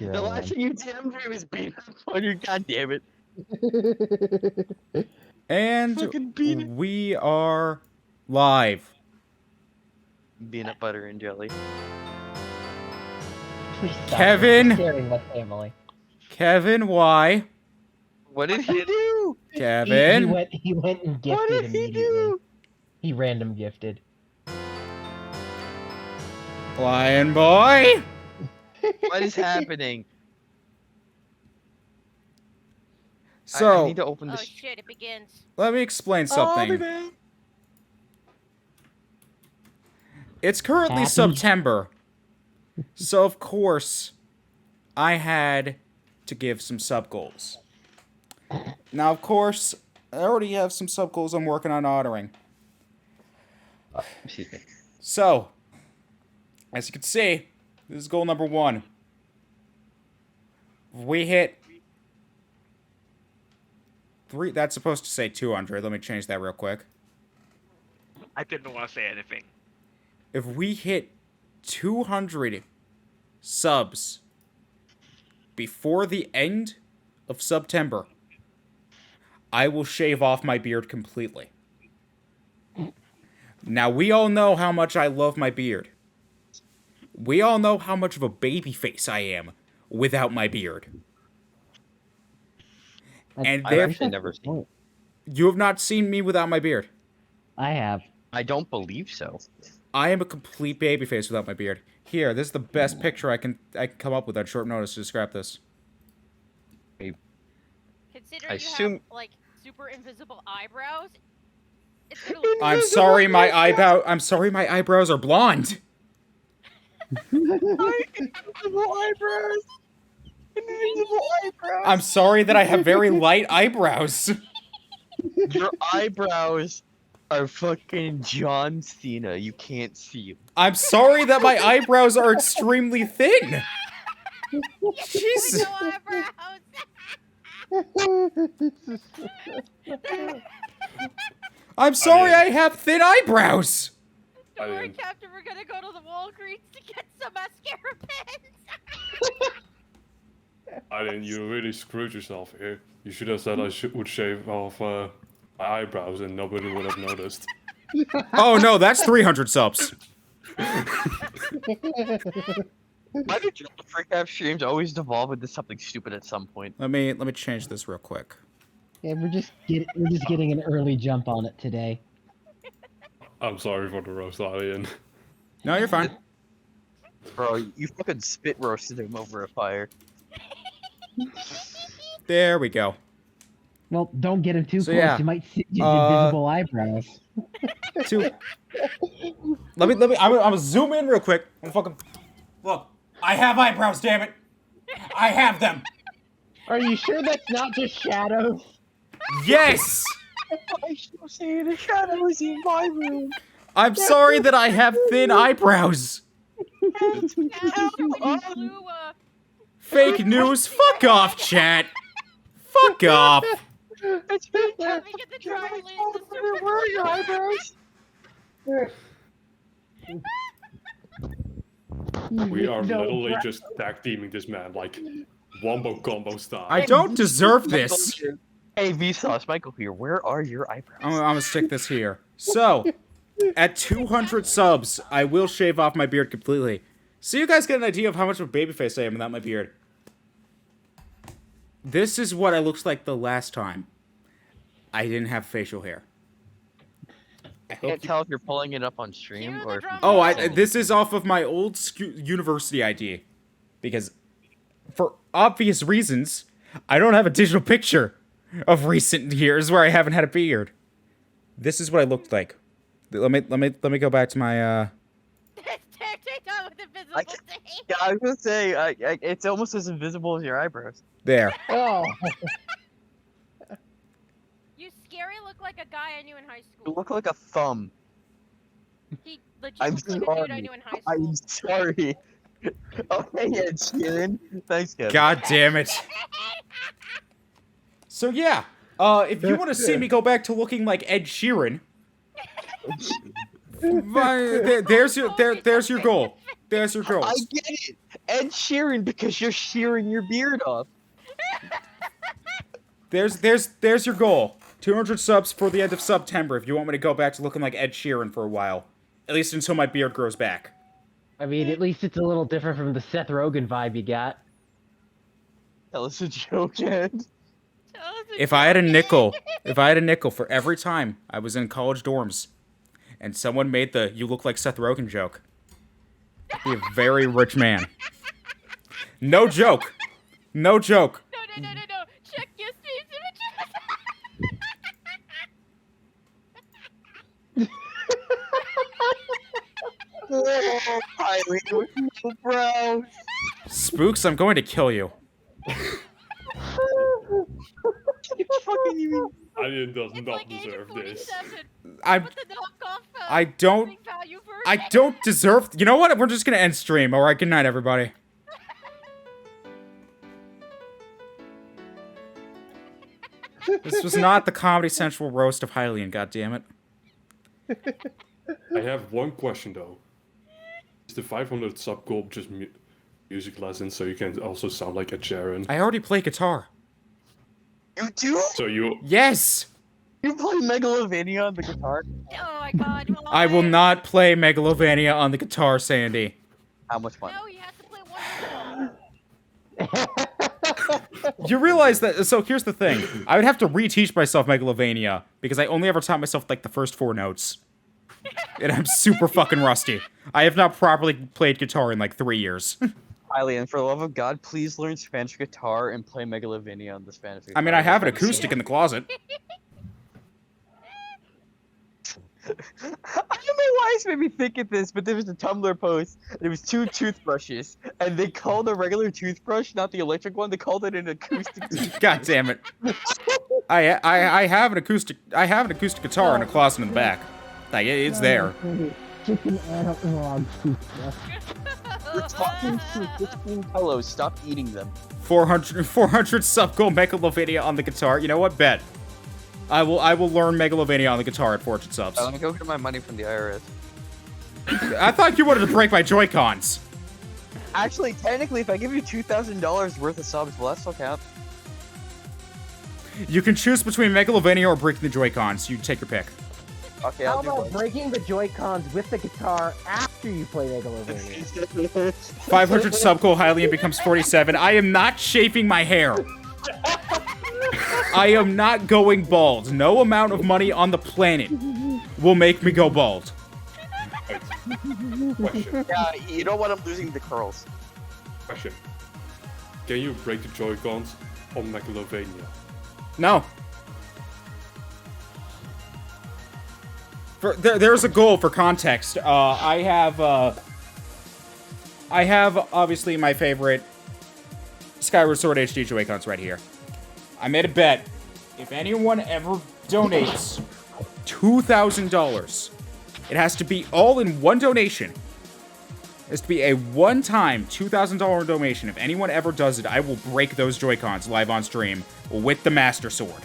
The last thing you did, Andre, was beat up on you. God damn it. And we are live. Peanut butter and jelly. Please stop Kevin! scaring the family. Kevin, why? What did he do? Kevin? He went and gifted What did he immediately. do? He random gifted. Lion boy? What is happening? So, I need to open Oh this. shit, it begins. let me explain something. It's currently Happy? September. So, of course, I had to give some sub goals. Now, of course, I already have some sub goals I'm working on honoring. Excuse me. So, as you can see, this is goal number 1. We hit 3. That's supposed to say 200. Let me change that real quick. I didn't want to say anything. If we hit 200 subs before the end of September, I will shave off my beard completely. Now, we all know how much I love my beard. We all know how much of a baby face I am without my beard. And I've actually never seen. you have not seen me without my beard. I have. I don't believe so. I am a complete baby face without my beard. Here, this is the best picture I can come up with on short notice to describe this. Considering I you assume- have, like, super invisible eyebrows, it's gonna look I'm sorry, my eyebrows are blonde. I'm sorry that I have very light eyebrows. Your eyebrows are fucking John Cena. You can't see them. I'm sorry that my eyebrows are extremely thin. Jesus. no eyebrows. I'm sorry I have thin eyebrows. Don't worry, Captain, we're gonna go to the Walgreens to get some mascara pens. You really screwed yourself here. You should have said I would shave off my eyebrows and nobody would have noticed. Oh no, that's 300 subs. Why do freak out streams always devolve into something stupid at some point? Let me change this real quick. Yeah, we're just getting an early jump on it today. I'm sorry for the roast, Alien. No, you're fine. Bro, you fucking spit roasted him over a fire. There we go. Well, don't get him too So, close. yeah. You might see his invisible eyebrows. Let me. I'm gonna zoom in real quick. Look. I have eyebrows. Damn it. I have them. Are you sure that's not just shadows? Yes. I still see the shadows in my room. I'm sorry that I have thin eyebrows. Fake news. Fuck off, chat. Fuck off. It's fake. Let me get the trampoline to Where are your eyebrows? We are No, literally just tag teaming this man like wombo combo style. I don't deserve this. Hey, Vsauce, Michael here. Where are your eyebrows? I'm gonna stick this here. So, at 200 subs, I will shave off my beard completely. So you guys get an idea of how much of a babyface I am without my beard. This is what I looked like the last time I didn't have facial hair. I can't tell if you're pulling it up on stream or. If This is off of my old university ID. Because, for obvious reasons, I don't have a digital picture of recent years where I haven't had a beard. This is what I looked like. Let me go back to my Yeah, I was gonna say, it's almost as invisible as your eyebrows. there. Oh. You scary look like a guy I knew in high You school. look like a thumb. He legit I'm looks like a dude I sorry. knew in high school. I'm sorry. Okay, Ed Sheeran. Thanks, Kevin. God damn it. So yeah, if you want to see me go back to looking like Ed Sheeran, there's your goal. There's your goal. I get it. Ed Sheeran because you're shearing your beard off. There's your goal. 200 subs for the end of September if you want me to go back to looking like Ed Sheeran for a while. At least until my beard grows back. I mean, at least it's a little different from the Seth Rogen vibe you got. Tell us a joke, Ed. If I had a nickel for every time I was in college dorms and someone made the "you look like Seth Rogen" joke, I'd be a very rich man. No joke. No joke. No. Check your Steve's images. Hylian with no brows. Spooks, I'm going to kill you. Fucking you. Alien does It's not like deserve this. 47. I With the knockoff, I don't value version. I don't deserve. You know what? We're just gonna end stream. All right. Good night, everybody. This was not the Comedy Central roast of Hylian. God damn it. I have one question though. Is the 500 sub goal just music lessons so you can also sound like a Sharon? I already play guitar. You do? So you Yes. You play Megalovania on the guitar? Oh my god. I will not play Megalovania on the guitar, Sandy. How much money? No, you have to play one. You realize that? So here's the thing. I would have to reteach myself Megalovania because I only ever taught myself like the first 4 notes. And I'm super fucking rusty. I have not properly played guitar in like 3 years. Hylian, for the love of God, please learn Spanish guitar and play Megalovania on the Spanish guitar. I mean, I have an acoustic in the closet. I don't know why this made me think of this, but there was a Tumblr post. There was 2 toothbrushes, and they called a regular toothbrush, not the electric one. They called it an acoustic toothbrush. God damn it. I have an acoustic guitar in a closet in the back. Like it's there. Chicken analog toothbrush. We're talking to 15 pillows. Stop eating them. 400 sub goal Megalovania on the guitar. You know what? Bet. I will learn Megalovania on the guitar at 400 subs. Let me go get my money from the IRS. I thought you wanted to break my Joy-Cons. Actually, technically, if I give you $2,000 worth of subs, will that still count? You can choose between Megalovania or breaking the Joy-Cons. You take your pick. Okay, How I'll do about both. breaking the Joy-Cons with the guitar after you play Megalovania? 500 sub goal Hylian becomes 47. I am not shaving my hair. I am not going bald. No amount of money on the planet will make me go bald. question. Yeah, you know what? I'm losing the curls. Question. Can you break the Joy-Cons on Megalovania? No. There's a goal for context. I have obviously my favorite Skyward Sword HD Joy-Cons right here. I made a bet. If anyone ever donates $2,000, it has to be all in one donation. It has to be a one-time $2,000 donation. If anyone ever does it, I will break those Joy-Cons live on stream with the Master Sword.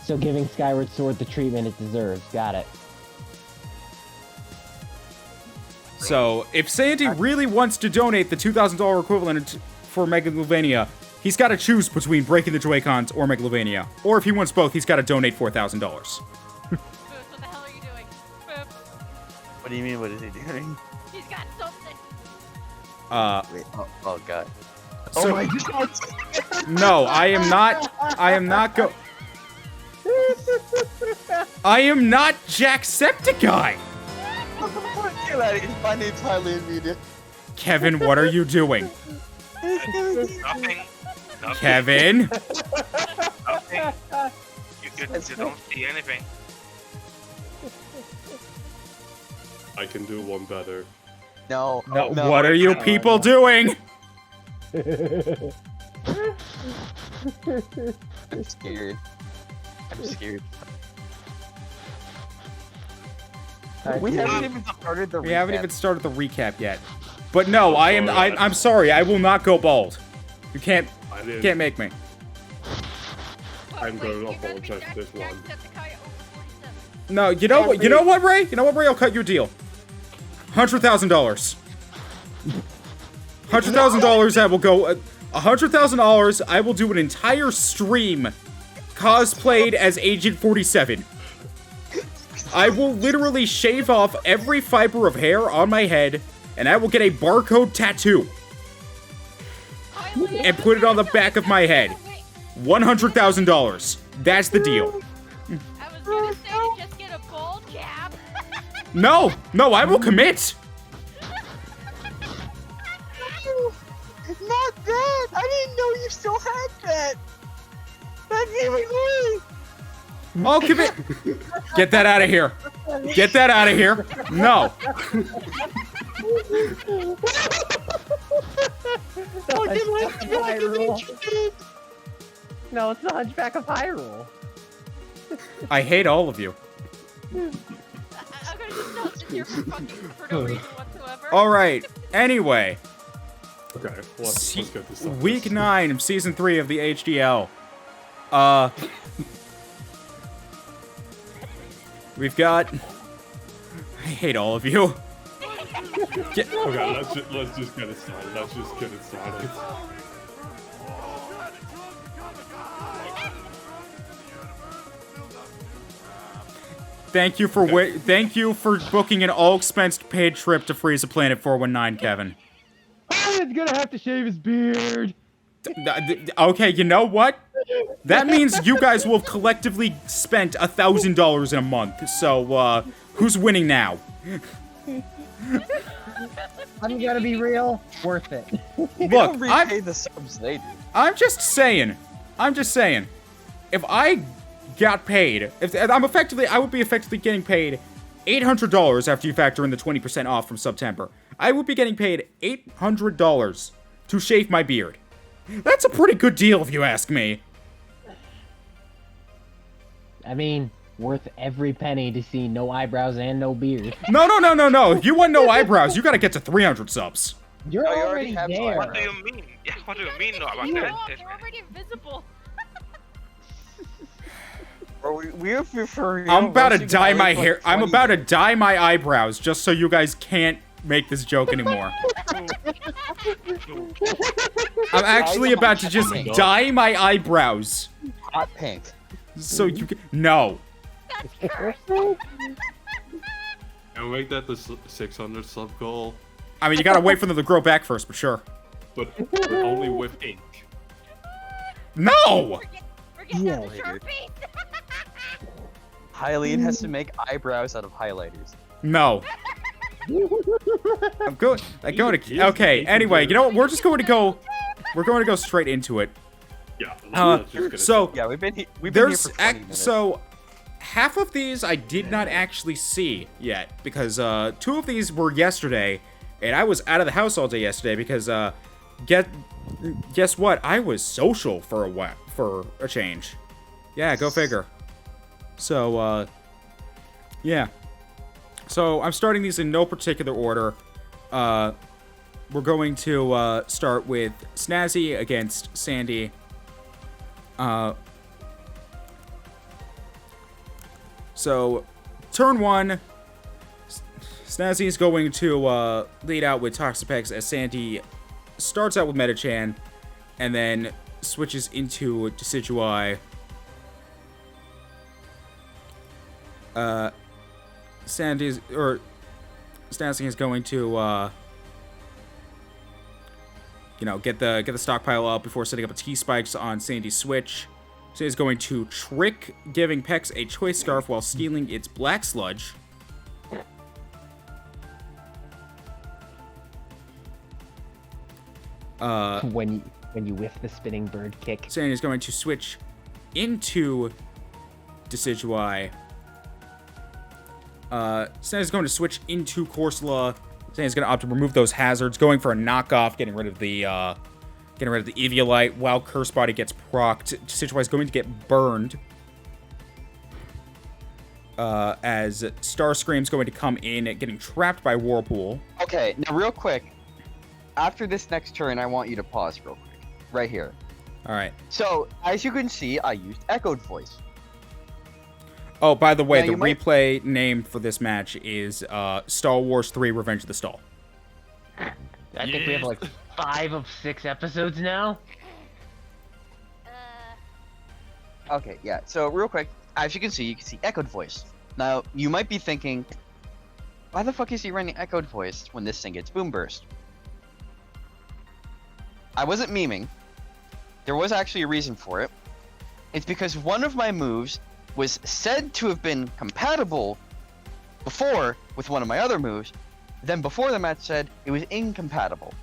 So giving Skyward Sword the treatment it deserves. Got it. So, if Sandy really wants to donate the $2,000 equivalent for Megalovania, he's got to choose between breaking the Joy-Cons or Megalovania. Or if he wants both, he's got to donate $4,000. Boots, what the hell are you doing? Boop. What do you mean? What is he doing? He's got something. Wait. Oh God. So, Oh my God. no, I am not I am not Jacksepticeye! Get out of here. My name's Hylian Media. Kevin, what are you doing? Nothing. Kevin? Nothing. You don't see anything. I can do one better. No. No, what are you people doing? I'm scared. I'm scared. We haven't even started the. We haven't even started the recap yet. But no, I'm sorry, I will not go bald. You can't make me. I'm going to apologize for this one. No, you know what, Ray? You know what, Ray? I'll cut you a deal. $100,000. $100,000 I will go... $100,000 I will do an entire stream cosplayed as Agent 47. I will literally shave off every fiber of hair on my head, and I will get a barcode tattoo. And put it on the back of my head. $100,000. That's the deal. I was gonna say to just get a bald cap. No, I will commit. Not that! I didn't know you still had that! That's even worse! I'll commit. Get that out of here. Get that out of here. No. No, it's the Hunchback of Hyrule. I hate all of you. I'm gonna just tell this here for no reason whatsoever. All right. Anyway, Okay, let's get this done. week 9 of season 3 of the HDL. We've got. I hate all of you. Okay, let's just get it started. Let's just get it started. Thank you for booking an all-expensed paid trip to Frieza Planet 419, Kevin. He's gonna have to shave his beard. Okay, you know what? That means you guys will have collectively spent $1,000 in a month. So, who's winning now? I'm gonna be real. Worth it. Look, repay the subs later. I'm just saying. If I got paid, I would be effectively getting paid $800 after you factor in the 20% off from September. I would be getting paid $800 to shave my beard. That's a pretty good deal if you ask me. I mean, worth every penny to see no eyebrows and no beard. No. If you want no eyebrows, you gotta get to 300 subs. You're No, you already already have there. What do you mean? Yeah, what do you mean no about You're that? already invisible. I'm about to dye my hair. I'm about to dye my eyebrows just so you guys can't make this joke anymore. I'm actually about to just dye my eyebrows. hot pink. So you can. No. And make that the 600 sub goal, I mean, you gotta wait for them to grow back first, but sure. but only with ink. No! Forget Yeah. that Sharpie. Hylian has to make eyebrows out of highlighters. No. I'm going to. Okay, anyway, you know what? We're going to go straight into it. Yeah. Let's just get it So, Yeah, we've been here there's for 20 minutes. so half of these I did not actually see yet because 2 of these were yesterday, and I was out of the house all day yesterday because guess what? I was social for a change. Yeah, go figure. So yeah. So I'm starting these in no particular order. We're going to start with Snazzy against Sandy. So, turn 1, Snazzy is going to lead out with Toxapex as Sandy starts out with Metachan and then switches into Decidueye. Snazzy is going to get the stockpile up before setting up a T-Spikes on Sandy's switch. Sandy's going to trick, giving Pex a Choice Scarf while stealing its Black Sludge. When you whiff the spinning bird kick. Sandy's going to switch into Decidueye. Sandy's going to switch into Corsola. Sandy's going to opt to remove those hazards, going for a knockoff, getting rid of the Eviolite while Curse Body gets procced. Decidueye's going to get burned. As Starscream's going to come in, getting trapped by Whirlpool. Okay, now real quick. After this next turn, I want you to pause real quick. Right here. All right. So, as you can see, I used Echoed Voice. Oh, by the way, Yeah, the you might- replay name for this match is Star Wars 3 Revenge of the Stall. I think we have like 5 of 6 episodes now. Okay, yeah. So real quick, as you can see echoed voice. Now you might be thinking, why the fuck is he running echoed voice when this thing gets boom burst? I wasn't memeing. There was actually a reason for it. It's because one of my moves was said to have been compatible before with one of my other moves, then before the match said it was incompatible.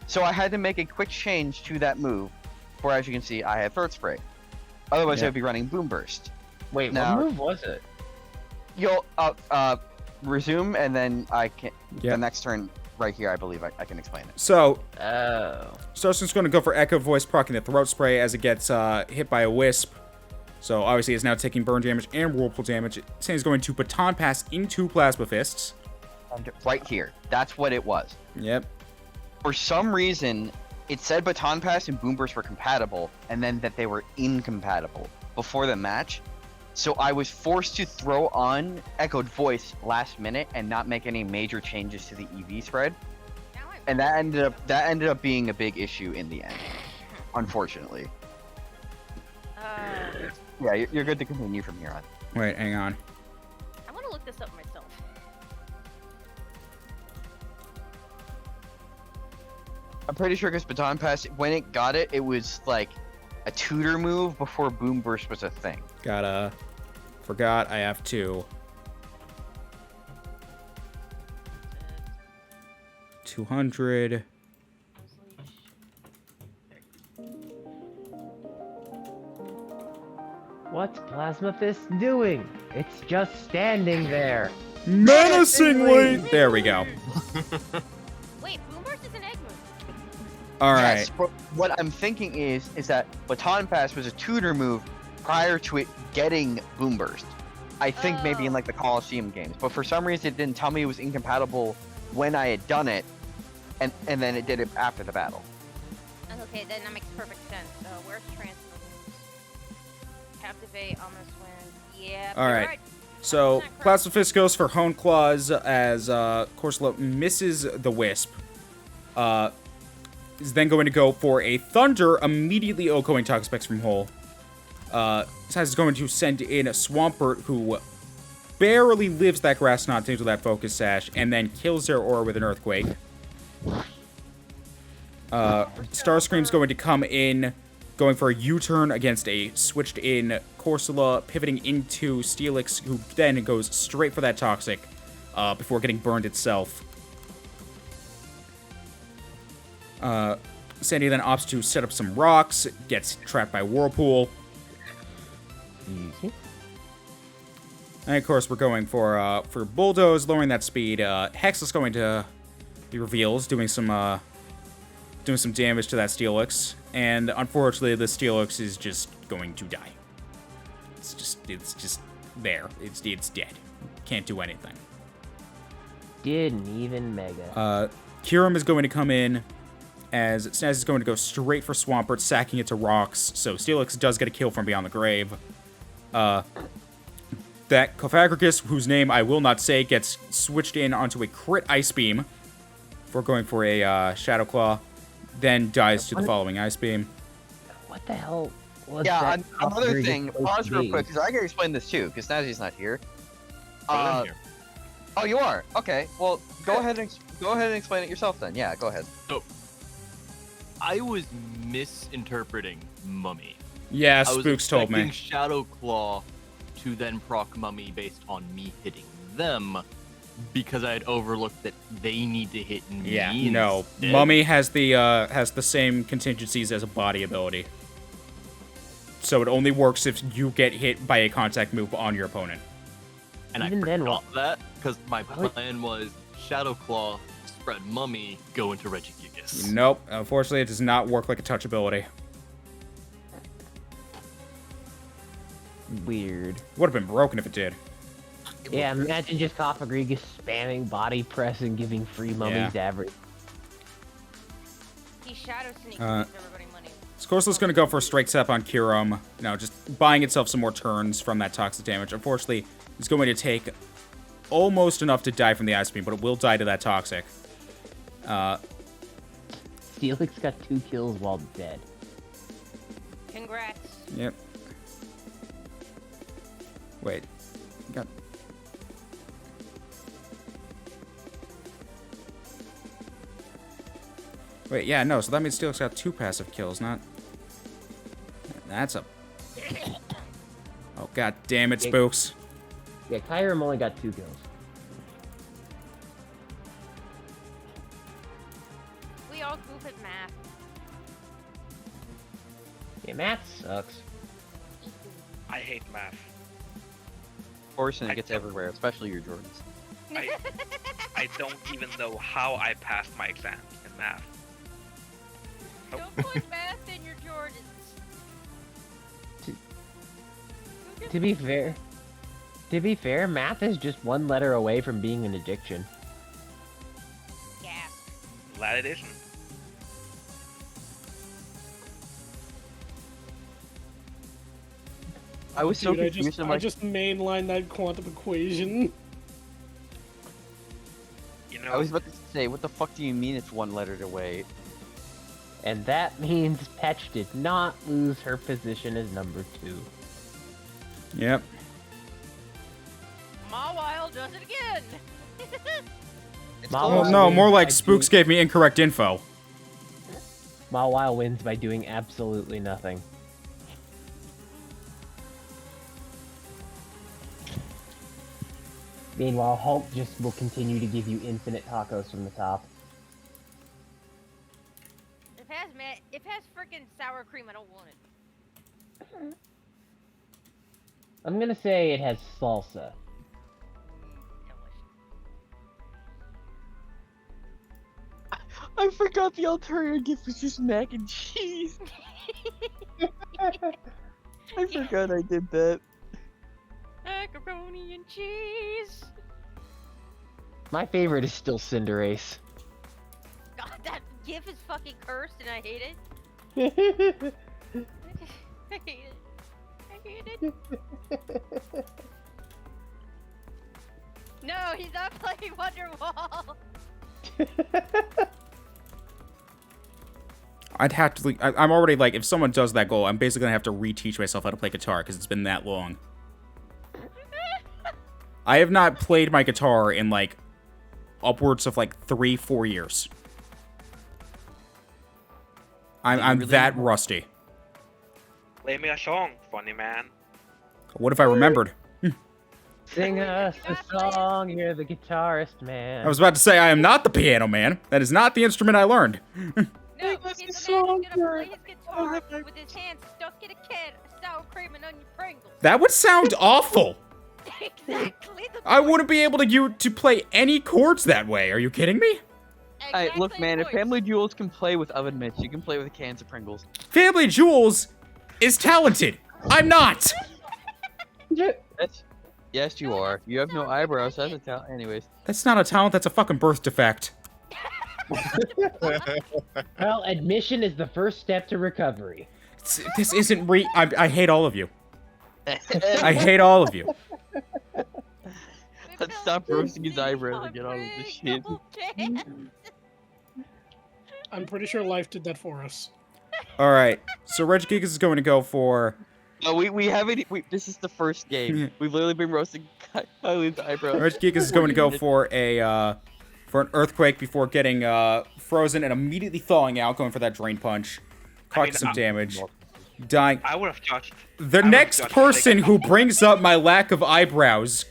So I had to make a quick change to that move, where as you can see I have third spray. Otherwise Yeah. I'd be running boom burst. Wait, Now- what move was it? You'll resume and then I can Yep. the next turn right here I believe I can explain it. So, Oh. Starscream's going to go for Echo Voice, proccing the Throat Spray as it gets hit by a Wisp. So, obviously, it's now taking burn damage and whirlpool damage. Saying going to Baton Pass into Plasma Fists. Right here. That's what it was. Yep. For some reason, it said Baton Pass and Boom Burst were compatible, and then that they were incompatible before the match. So I was forced to throw on Echoed Voice last minute and not make any major changes to the EV spread, Now I'm and that ended up being a big issue in the end, unfortunately. Yeah, you're good to continue from here on. Wait, hang on. I want to look this up myself. I'm pretty sure because Baton Pass, when it got it, it was like a tutor move before Boom Burst was a thing. Forgot I have 2. 200. What's Plasma Fist doing? It's just standing there. Menacingly! There we go. Wait, Boom Burst is an egg move. Alright. Yes, but what I'm thinking is that Baton Pass was a tutor move prior to it getting Boom Burst. I think maybe in like the Coliseum games, but for some reason it didn't tell me it was incompatible when I had done it, and then it did it after the battle. Okay, then that makes perfect sense. Where's transfer moves? Captivate, almost win. Yeah. All you're right. So, Plasma Fist goes for Hone Claws as Corsola misses the Wisp. Is then going to go for a Thunder, immediately echoing Toxapex from Hole. Saz is going to send in a Swampert, who barely lives that Grass Knot into that Focus Sash, and then kills their aura with an Earthquake. Starscream's going to come in, going for a U-turn against a switched-in Corsola, pivoting into Steelix, who then goes straight for that Toxic, before getting burned itself. Sandy then opts to set up some rocks, gets trapped by Whirlpool. Easy. And of course, we're going for Bulldoze, lowering that speed. Hex is going to be revealed, doing some damage to that Steelix, and unfortunately, the Steelix is just going to die. It's just there. It's dead. Can't do anything. Didn't even mega. Kirim is going to come in, as Snaz is going to go straight for Swampert, sacking it to rocks, so Steelix does get a kill from beyond the grave. That Cophagricus, whose name I will not say, gets switched in onto a crit Ice Beam before going for a Shadow Claw, then dies to the following Ice Beam. What the hell was Yeah, that? another thing, supposed pause to real be? quick, because I can explain this too, because Nazi's not here. I'm here. Oh, you are? Okay, well, go ahead and explain it yourself then. Yeah, go ahead. So, I was misinterpreting Mummy. Yeah, I was Spooks told me. expecting Shadow Claw to then proc Mummy based on me hitting them, because I had overlooked that they need to hit me. Yeah, no. instead. Mummy has the same contingencies as a body ability. So it only works if you get hit by a contact move on your opponent. And Even I then, forgot that, because my plan was Shadow Claw, spread Mummy, go into Regigigas. Nope, unfortunately it does not work like a touch ability. Weird. Would have been broken if it did. Yeah, imagine just Cophagricus spamming body press and giving free mummies every. He shadow sneaks everybody money. Scorsel's gonna go for a straight step on Kirum. No, just buying itself some more turns from that toxic damage. Unfortunately, it's going to take almost enough to die from the ice beam, but it will die to that toxic. Felix got 2 kills while dead. Congrats. Yep. Wait. Got... Wait, yeah, no, so that means Steelix got 2 passive kills, not... That's a... Oh, god damn it, Spooks. Yeah, Kyrum only got 2 kills. We all goof at math. Yeah, math sucks. I hate math. Forcing it gets everywhere, especially your Jordans. I don't even know how I passed my exams in math. Don't put math in your Jordans. To be fair, math is just 1 letter away from being an addiction. Yeah. Glad it isn't. I was so Dude, confused. I just mainlined that quantum equation. You know, I was about to say, what the fuck do you mean it's 1 letter away? And that means Petch did not lose her position as number 2. Yep. Mawile does it again. Mawile Well, no, wins more like by Spooks gave me incorrect info. Mawile wins by doing absolutely nothing. Meanwhile, Hulk just will continue to give you infinite tacos from the top. If it has freaking sour cream, I don't want it. I'm gonna say it has salsa. I forgot the alternative gift was just mac and cheese. I forgot I did that. Macaroni and cheese. My favorite is still Cinderace. God, that gif is fucking cursed and I hate it. I hate it. I hate it. No, he's not playing Wonderwall. I'd have to... I'm already, like, if someone does that goal, I'm basically gonna have to reteach myself how to play guitar, because it's been that long. I have not played my guitar in, like, upwards of, like, 3-4 years. I'm really that rusty. play me a song, funny man. What if I remembered? Sing us a song, you're the guitarist, man. I was about to say, I am not the piano man. That is not the instrument I learned. No, he's the man who's gonna play his guitar with his hands stuck in a can of sour cream and onion Pringles. That would sound awful. Exactly. I wouldn't be able to play any chords that way. Are you kidding me? Alright, look, man, if voice. Family Jewels can play with oven mitts, you can play with cans of Pringles. Family Jewels is talented. I'm not. Yes, you are. You have no eyebrows. That's a talent. Anyways. That's not a talent. That's a fucking birth defect. Well, admission is the first step to recovery. This isn't I hate all of you. I hate all of you. Let's stop roasting his eyebrows and get on with this shit. I'm pretty sure life did that for us. All right. So Regigigas is going to go for. No, we haven't. This is the first game. We've literally been roasting Kyle's eyebrows. Regigigas is going to go for an earthquake before getting frozen and immediately thawing out, going for that drain punch, causing some damage, dying. I would have judged. The next person who brings up my lack of eyebrows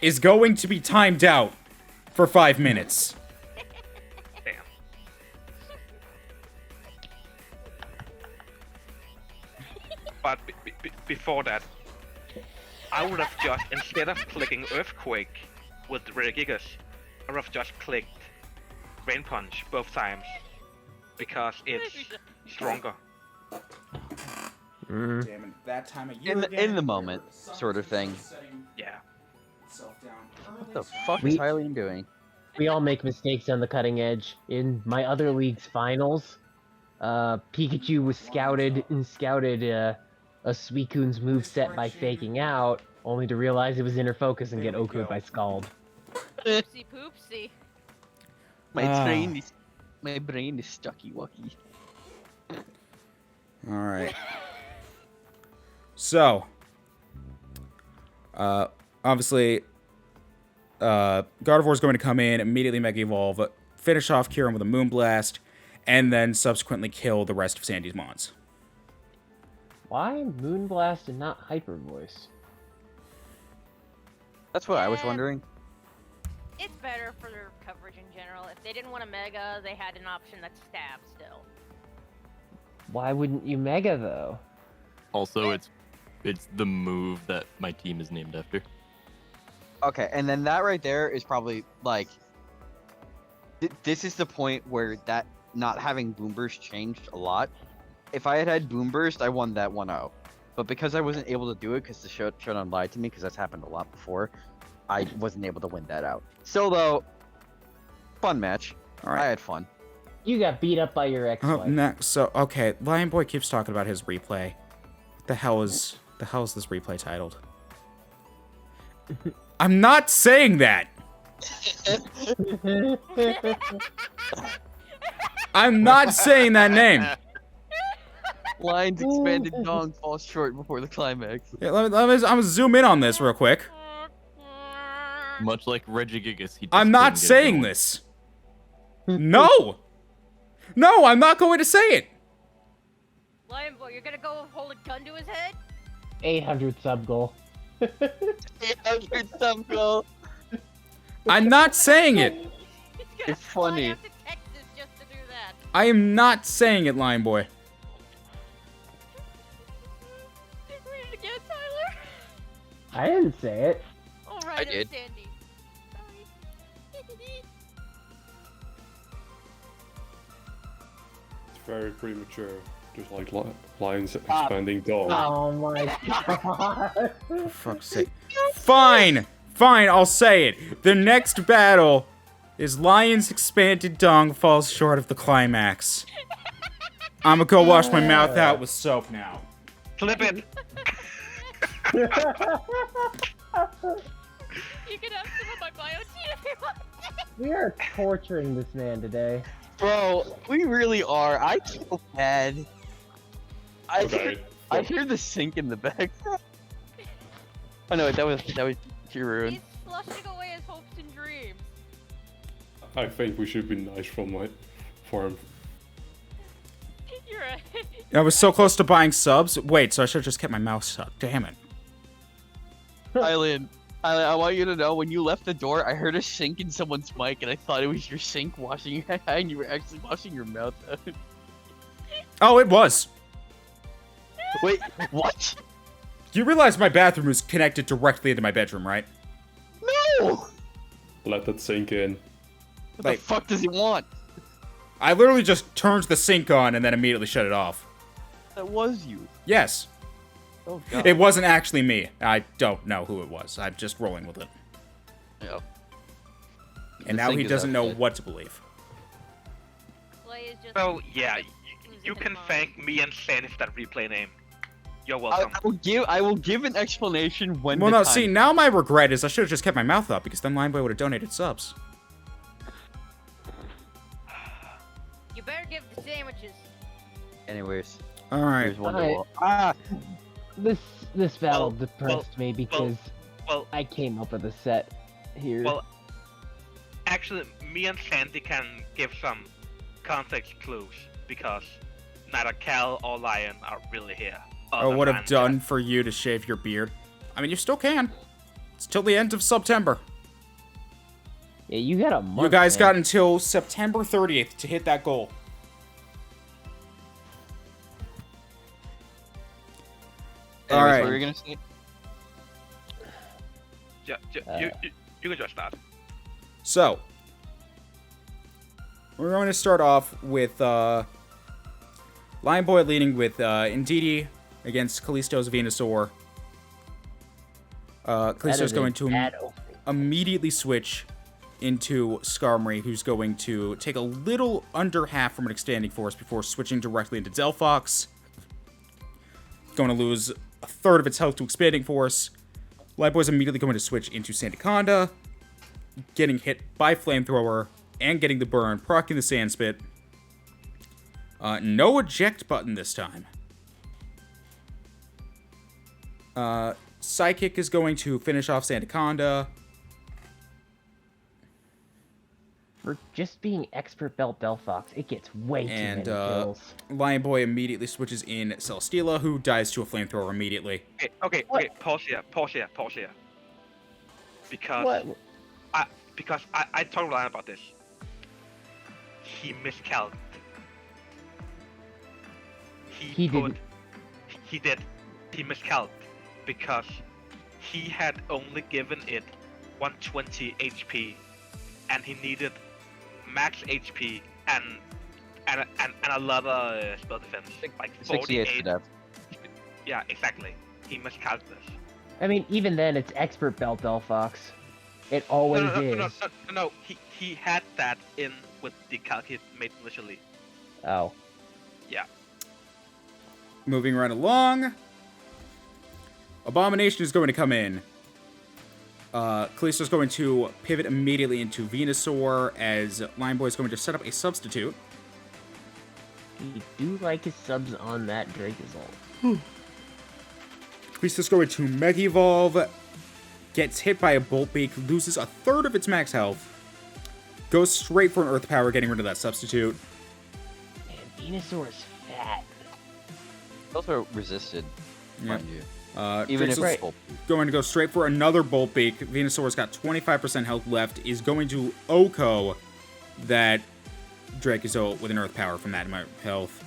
is going to be timed out for 5 minutes. Damn. But before that, I would have just, instead of clicking Earthquake with Regigigas, I would have just clicked Rain Punch both times. Because it's stronger. Damn it, that time of year in the moment, sort of thing. Yeah. What the fuck is Hylian doing? We all make mistakes on the cutting edge. In my other league's finals, Pikachu was scouted a Suicune's moveset by faking out, only to realize it was inner focus and get oku'd by Scald. Poopsie poopsie. My brain is stucky wucky. All right. So, obviously, Gardevoir is going to come in, immediately Mega Evolve, finish off Kieran with a Moonblast, and then subsequently kill the rest of Sandy's Mons. Why Moonblast and not Hyper Voice? That's what I was Yeah. wondering. It's better for their coverage in general. If they didn't want a Mega, they had an option that's Stab still. Why wouldn't you Mega though? Also, it's the move that my team is named after. Okay, and then that right there is probably like this is the point where that not having Boom Burst changed a lot. If I had had Boom Burst, I won that 1-0. But because I wasn't able to do it because the showdown lied to me, because that's happened a lot before, I wasn't able to win that out. Still though, fun match. All right. I had fun. You got beat up by your ex-wife. So, okay, Lion Boy keeps talking about his replay. What the hell is this replay titled? I'm not saying that! I'm not saying that name! Lion's expanded dong falls short before the climax. Yeah, I'm gonna zoom in on this real quick. Much like Regigigas, he just I'm not couldn't get it saying going. this. No! No, I'm not going to say it! Lion Boy, you're gonna go hold a gun to his head? 800 sub goal. 800 some goal. I'm not saying it! He's gonna It's funny. fly out to Texas just to do that. I am not saying it, Lion Boy. Read it again, Tyler. I didn't say it. All right, I it was did. Sandy. Sorry. It's very premature. Just like lions expanding dogs. Oh my god. For fuck's sake. Fine! Fine, I'll say it. The next battle is Lion's expanded dong falls short of the climax. I'ma go wash my mouth out with soap now. Flip it. You can have some of my biotin if you want. We are torturing this man today. Bro, we really are. I feel bad. Okay. I hear the sink in the back. Oh no, that was Jiroon. He's flushing away his hopes and dreams. I think we should be nice for him. You're right. I was so close to buying subs. Wait, so I should have just kept my mouth shut. Damn it. Eileen, I want you to know, when you left the door, I heard a sink in someone's mic, and I thought it was your sink washing, and you were actually washing your mouth out. Oh, it was. Wait, what? You realize my bathroom is connected directly into my bedroom, right? No! Let that sink in. What Like- the fuck does he want? I literally just turned the sink on and then immediately shut it off. That was you. Yes. Oh god. It wasn't actually me. I don't know who it was. I'm just rolling with it. Yeah. And The now sink he is doesn't know outside. what to believe. Clay is just. Well, yeah, losing you his can mind. thank me and Sandy for that replay name. You're I welcome. will give an explanation when Well, the no, time. see, now my regret is I should have just kept my mouth up because then Lineboy would have donated subs. You better give the sandwiches. Anyways, Alright. here's Wonderwall. Ah! This battle Well, depressed me because Well, I came up with a set here. well, actually, me and Sandy can give some context clues because neither Cal or Lion are really here. I would have done for you to shave your beard. I mean, you still can. It's till the end of September. yeah, you got a month. You guys man. got until September 30th to hit that goal. Anyways, Alright. what were you gonna say? You can just start. So, we're going to start off with Lion Boy leading with Indeedee against Callisto's Venusaur. That Callisto's is a going to bad opening. immediately switch into Skarmory, who's going to take a little under half from an Expanding Force before switching directly into Delphox. Going to lose a third of its health to Expanding Force. Lightboy's immediately going to switch into Sandaconda, getting hit by Flamethrower, and getting the burn, proccing the Sand Spit. No eject button this time. Psychic is going to finish off Sandaconda. For just being expert belt Delphox, it gets way too many kills. Lion Boy immediately switches in Celesteela, who dies to a Flamethrower immediately. Okay, pause here. Because What? I told Ryan about this. He miscalculated. He didn't. He did. He miscalculated because he had only given it 120 HP, and he needed max HP and a lot of spell defense, like 68 48. to death. Yeah, exactly. He miscalculated this. I mean, even then, it's expert belt Delphox. It always is. No. He had that in with the calc he made initially. Oh. Yeah. Moving right along. Abomination is going to come in. Callisto's going to pivot immediately into Venusaur, as Lion Boy is going to set up a substitute. You do like his subs on that Dracozolt. Callisto's going to Mega Evolve, gets hit by a Bolt Beak, loses a third of its max health, goes straight for an Earth Power, getting rid of that substitute. Man, Venusaur is fat. It's also resisted, mind you. Even if Draco's it's full. going to go straight for another Bolt Beak. Venusaur's got 25% health left, is going to Oko that Dracozolt with an Earth Power from that amount of health.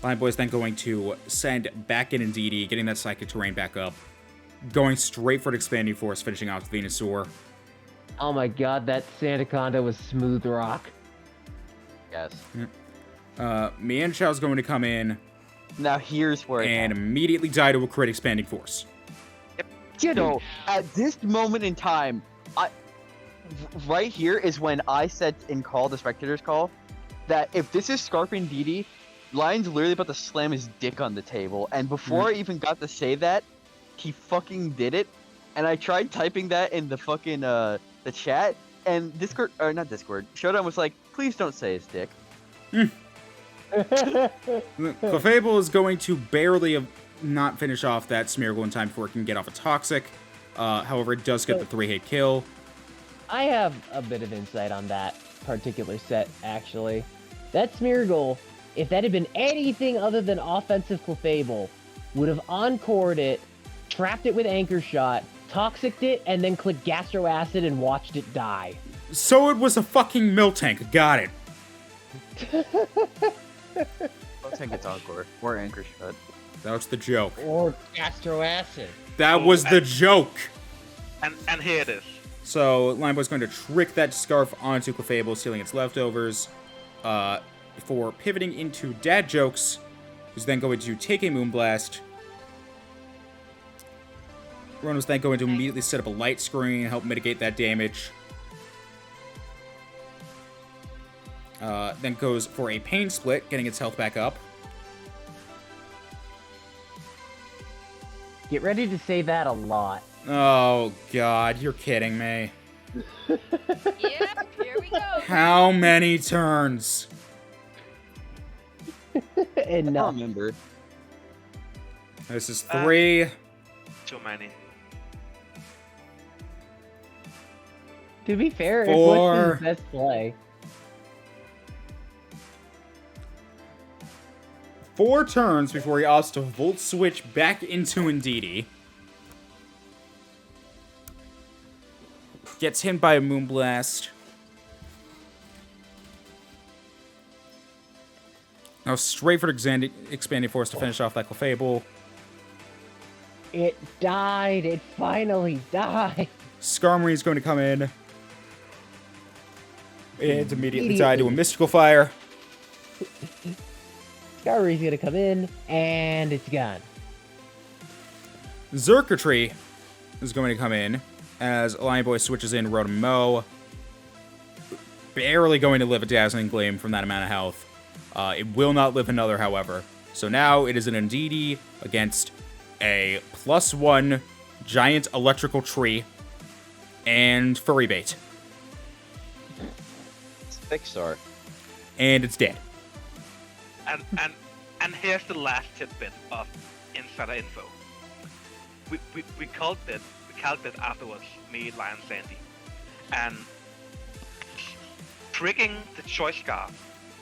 Lion Boy's then going to send back in Indeedee, getting that Psychic Terrain back up. Going straight for an Expanding Force, finishing off Venusaur. Oh my god, that Sandaconda was smooth rock. Yes. Mienshau's going to come in Now here's where and immediately die to a crit Expanding Force. So at this moment in time, right here is when I said in call, the spectator's call, that if this is Scarping DD, Lion's literally about to slam his dick on the table. And before I even got to say that, he fucking did it. And I tried typing that in the fucking the chat, and Discord, or not Discord, Showdown was like, please don't say his dick. Clefable is going to barely not finish off that Smeargle in time before it can get off a Toxic. However, it does get the 3-hit kill. I have a bit of insight on that particular set, actually. That Smeargle, if that had been anything other than offensive Clefable, would have encored it, trapped it with Anchor Shot, Toxic'd it, and then clicked Gastro Acid and watched it die. So it was a fucking Miltank. Got it. Let's think it's Encore or Anchor Shot. That was the joke. Or Gastro Acid. That was the joke. And here it is. So Lion Boy's going to trick that Scarf onto Clefable, stealing its leftovers, for pivoting into Dad Jokes, who's then going to take a Moonblast. Rona's then going to immediately set up a light screen, help mitigate that damage. Then goes for a Pain Split, getting its health back up. Get ready to say that a lot. Oh, God, you're kidding me. Yeah, here we go. How many turns? I Enough. don't remember. This is 3. Too many. To be fair, 4. it was his best play. 4 turns before he opts to Volt Switch back into Indeedee. Gets hit by a Moonblast. Now straight for the Expanding Force to finish off that Clefable. It died. It finally died. Skarmory is going to come in. And immediately die to a Mystical Fire. Skarmory's gonna come in, and it's gone. Xurkitree is going to come in as Lion Boy switches in Rotom-Mow. barely going to live a Dazzling Gleam from that amount of health. It will not live another, however. So now it is an Ndidi against a +1 giant electrical tree and furry bait. It's a fixed start. And it's dead. And here's the last tidbit of insider info. We called it afterwards, me, Lion, Sandy, and tricking the choice scarf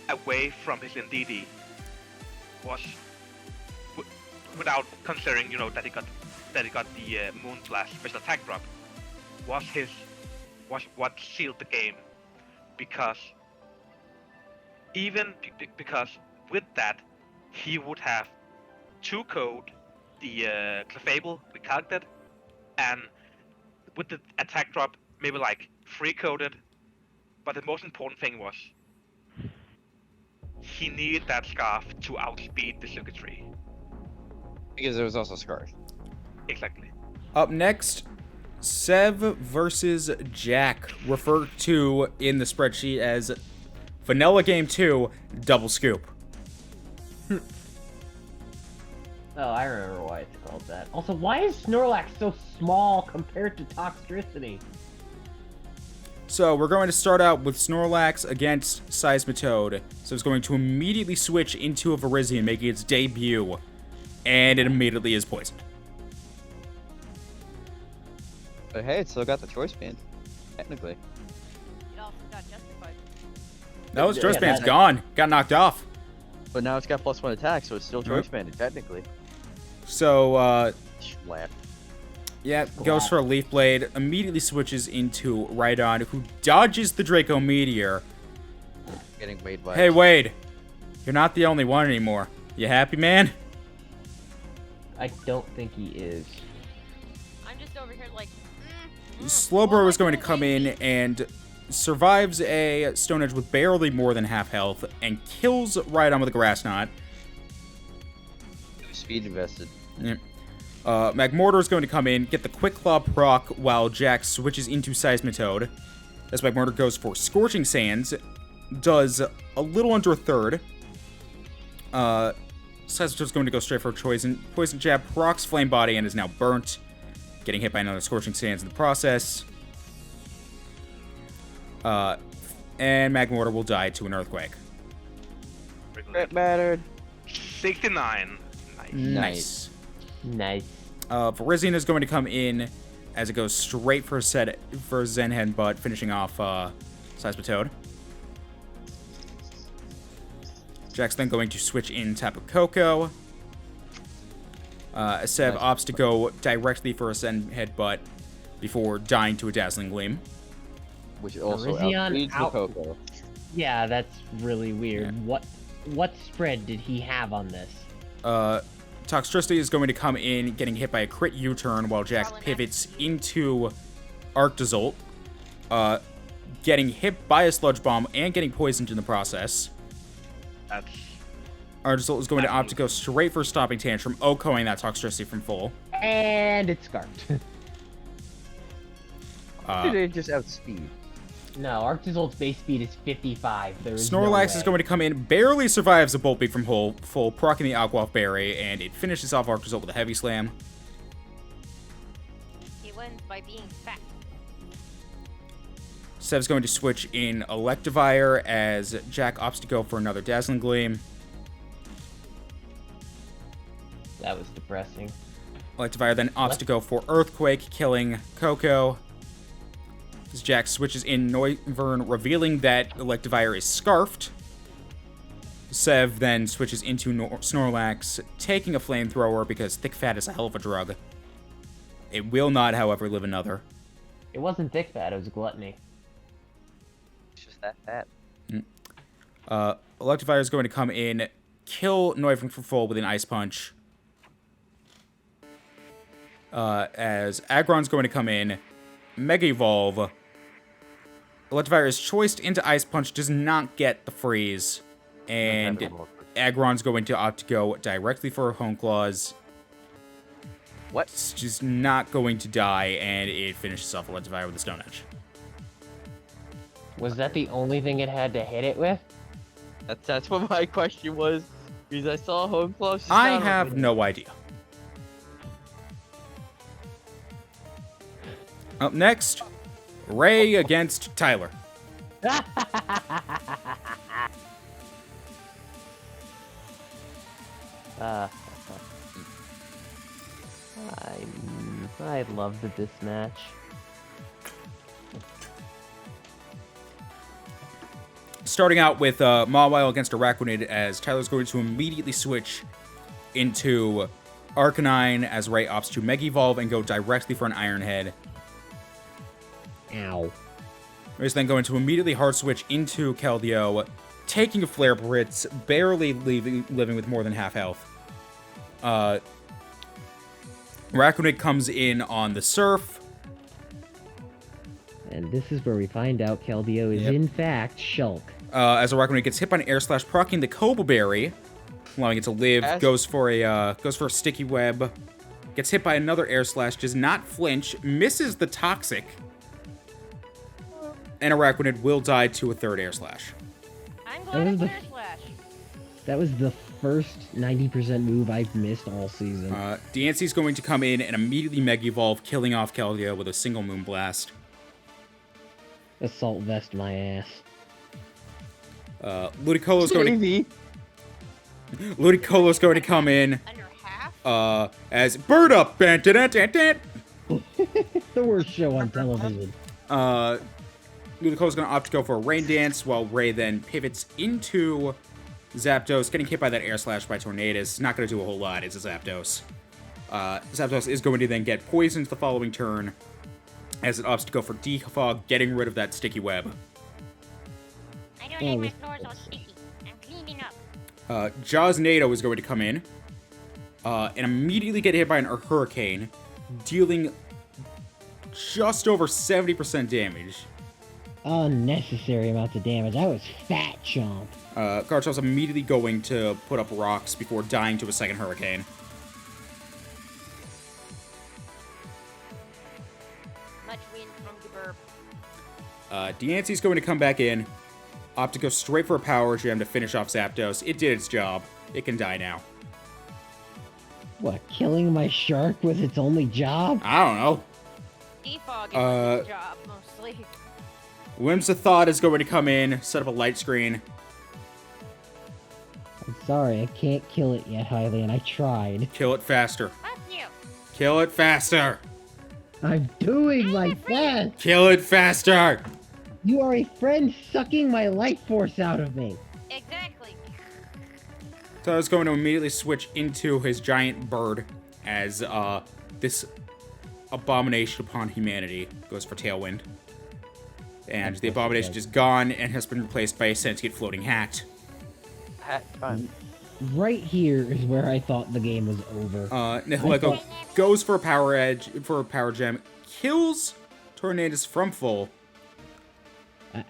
away from his Ndidi was without considering, that he got the Moon Blast special attack drop, was what sealed the game, because with that he would have 2-code the Clefable we calculated, and with the attack drop maybe like 3-coded, but the most important thing was he needed that scarf to outspeed the circuitry. Because there was also Scarf. Exactly. Up next, Sev versus Jack, referred to in the spreadsheet as Vanilla Game 2 Double Scoop. Oh, I remember why it's called that. Also, why is Snorlax so small compared to Toxtricity? So we're going to start out with Snorlax against Seismitoad. So it's going to immediately switch into a Virizion, making its debut. And it immediately is poisoned. But hey, it still got the choice band. Technically. It also got justified. No, its choice Yeah, band's that- gone. Got knocked off. But now it's got +1 attack, so it's still choice Yep. banded, technically. So, Slap. yeah, goes for a Leaf Blade. Immediately switches into Rhydon, who dodges the Draco Meteor. Getting Wade vibes. Hey, Wade. You're not the only one anymore. You happy, man? I don't think he is. I'm just over here like. Slowbro is going to come in and survives a Stone Edge with barely more than half health and kills Rhydon with a Grass Knot. Speed invested. Yeah. Magmortar is going to come in, get the Quick Claw proc while Jack switches into Seismitoad. As Magmortar goes for Scorching Sands, does a little under a third. Seismitoad's going to go straight for Poison Jab, procs Flame Body, and is now burnt. Getting hit by another Scorching Sands in the process. And Magmortar will die to an Earthquake. It mattered. 69. Nice. Nice. Nice. Virizion is going to come in as it goes straight for Zen Headbutt, finishing off Seismitoad. Jack's then going to switch in Tapu Koko. Sev opts to go directly for a Zen Headbutt before dying to a Dazzling Gleam. Which also Virizion outspeeds the out- Coco. Yeah, that's really weird. Yeah. What spread did he have on this? Toxtricity is going to come in, getting hit by a crit U-turn while Jack pivots into Arctozolt. Getting hit by a Sludge Bomb and getting poisoned in the process. That's Arctozolt is going to opt to go straight for Stomping Tantrum, OHKOing that Toxtricity from full. And it's scarfed. Did it just outspeed? No, Arctozolt's base speed is 55. There is Snorlax no is going to come in, barely survives a Bolt Beat from full, proccing the Aquaff Berry, and it finishes off Arctozolt with a Heavy Slam. He wins by being fat. Sev's going to switch in Electivire as Jack opts to go for another Dazzling Gleam. That was depressing. Electivire then opts to go for Earthquake, killing Coco. As Jack switches in Noivern, revealing that Electivire is scarfed. Sev then switches into Snorlax, taking a Flamethrower because Thick Fat is a hell of a drug. It will not, however, live another. It wasn't thick fat, it was gluttony. It's just that fat. Electivire is going to come in, kill Noivern for full with an Ice Punch. As Aggron's going to come in, Mega Evolve. Electivire is choiced into Ice Punch, does not get the freeze. And Aggron's going to opt to go directly for Hone Claws. What? It's just not going to die, and it finishes off Electivire with a Stone Edge. Was that the only thing it had to hit it with? That's what my question was. Because I saw Home Close. I have no idea. Up next, Ray against Tyler. I love the mismatch. Starting out with Mawile against Arachnid, as Tyler's going to immediately switch into Arcanine as Ray opts to Mega Evolve and go directly for an Iron Head. Ow. Ray's then going to immediately hard switch into Keldeo, taking a Flare Blitz, barely living with more than half health. Arachnid comes in on the Surf. And this is where we find out Keldeo is in fact Shulk. As Arachnid gets hit by an Air Slash, proccing the Cobble Berry, allowing it to live, goes for a Sticky Web, gets hit by another Air Slash, does not flinch, misses the Toxic, and Arachnid will die to a third Air Slash. I'm glad it's Air Slash. That was the first 90% move I've missed all season. Diance's going to come in and immediately Mega Evolve, killing off Keldeo with a single Moon Blast. Assault Vest my ass. Ludicolo's going to come in Under half? as Bird Up! The worst show on television. Ludicolo's going to opt to go for a Rain Dance, while Ray then pivots into Zapdos, getting hit by that Air Slash by Tornadus. Not going to do a whole lot, it's a Zapdos. Zapdos is going to then get poisoned the following turn, as it opts to go for Defog, getting rid of that Sticky Web. I don't like my floors all sticky. I'm cleaning up. Jaws Nado is going to come in, and immediately get hit by an Hurricane, dealing just over 70% damage. Unnecessary amounts of damage. I was fat chomp. Garchomp's immediately going to put up rocks before dying to a second Hurricane. Much wind from the burp. Diance's going to come back in, opt to go straight for a Power Gem to finish off Zapdos. It did its job. It can die now. What, killing my shark was its only job? I don't know. Defog is his job, mostly. Whimsicott is going to come in, set up a light screen. I'm sorry, I can't kill it yet, Hylian. I tried. Kill it faster. Fuck you. Kill it faster. I'm doing my best! Kill it faster. You are a friend sucking my life force out of me. Exactly. So I was going to immediately switch into his giant bird as this abomination upon humanity goes for Tailwind. And the abomination is gone and has been replaced by a sentient floating hat. Hat time. Right here is where I thought the game was over. Nihilego goes for a Power Gem, kills Tornadus from full.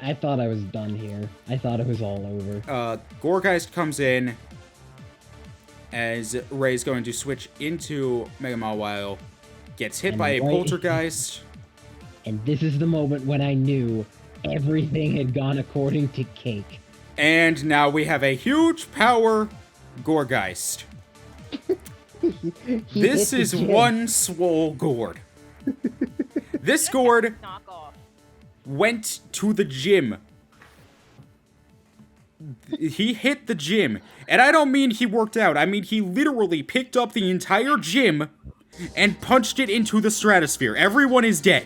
I thought I was done here. I thought it was all over. Gourgeist comes in as Ray's going to switch into Mega Mawile, gets hit by a Poltergeist. And this is the moment when I knew everything had gone according to cake. And now we have a huge power Gourgeist. This is one swole gourd. This gourd Knock off. went to the gym. He hit the gym. And I don't mean he worked out. I mean he literally picked up the entire gym and punched it into the stratosphere. Everyone is dead.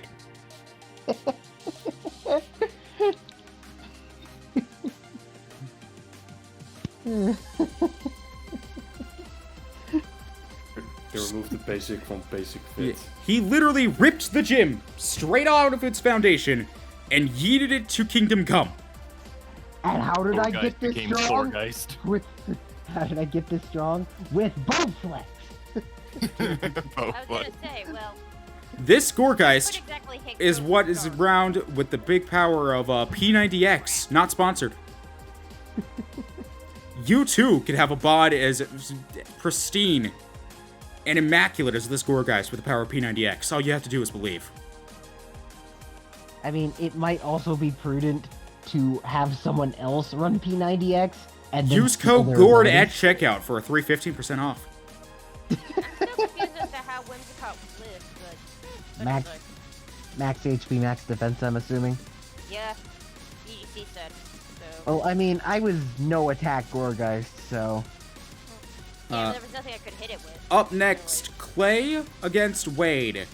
They removed the basic from basic fit. He literally ripped the gym straight out of its foundation and yeeted it to Kingdom Come. And how did I Gourgeist get this became strong? Gourgeist. How did I get this strong? With Bowflex! Oh, I was gonna say, well, This Gourgeist what exactly hit is those what is stars? around with the big power of P90X. Not sponsored. You too could have a bod as pristine and immaculate as this Gourgeist with the power of P90X. All you have to do is believe. I mean, it might also be prudent to have someone else run P90X and then Use steal code their GORD abilities. at checkout for a 15% off. I'm still confused as to how Whimsicott lives, but Max- whatever. Max HP, max defense, I'm assuming. Yeah, EDC said. So. Oh, I mean, I was no attack Gorgeist, so... Yeah, there was nothing I could hit it with. Up next, Clay against Wade.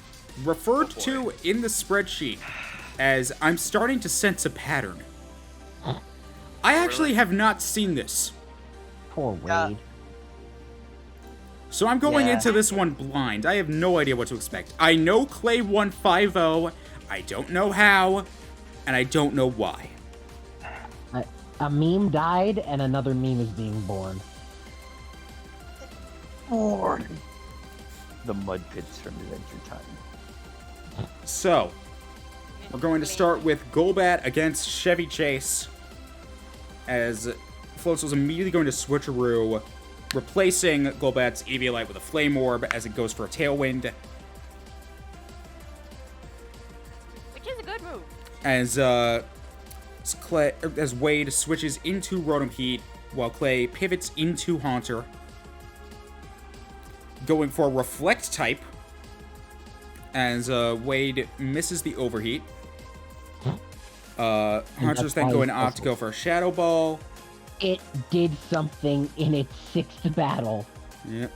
Referred to in the spreadsheet as I'm starting to sense a pattern. I actually have not seen this. Poor Wade. Yeah. So I'm going Yeah. into this one blind. I have no idea what to expect. I know Clay won 5-0. I don't know how, and I don't know why. A meme died, and another meme is being born. The mud pits from Adventure Time. So, we're going to start with Golbat against Chevy Chase, as Floatzel's immediately going to switcheroo, replacing Golbat's Eviolite with a Flame Orb as it goes for a Tailwind, Which is a good move. as Wade switches into Rotom Heat, while Clay pivots into Haunter, going for Reflect type, as Wade misses the Overheat. Haunter's then going to opt to go for a Shadow Ball. It did something in its 6th battle. Yep.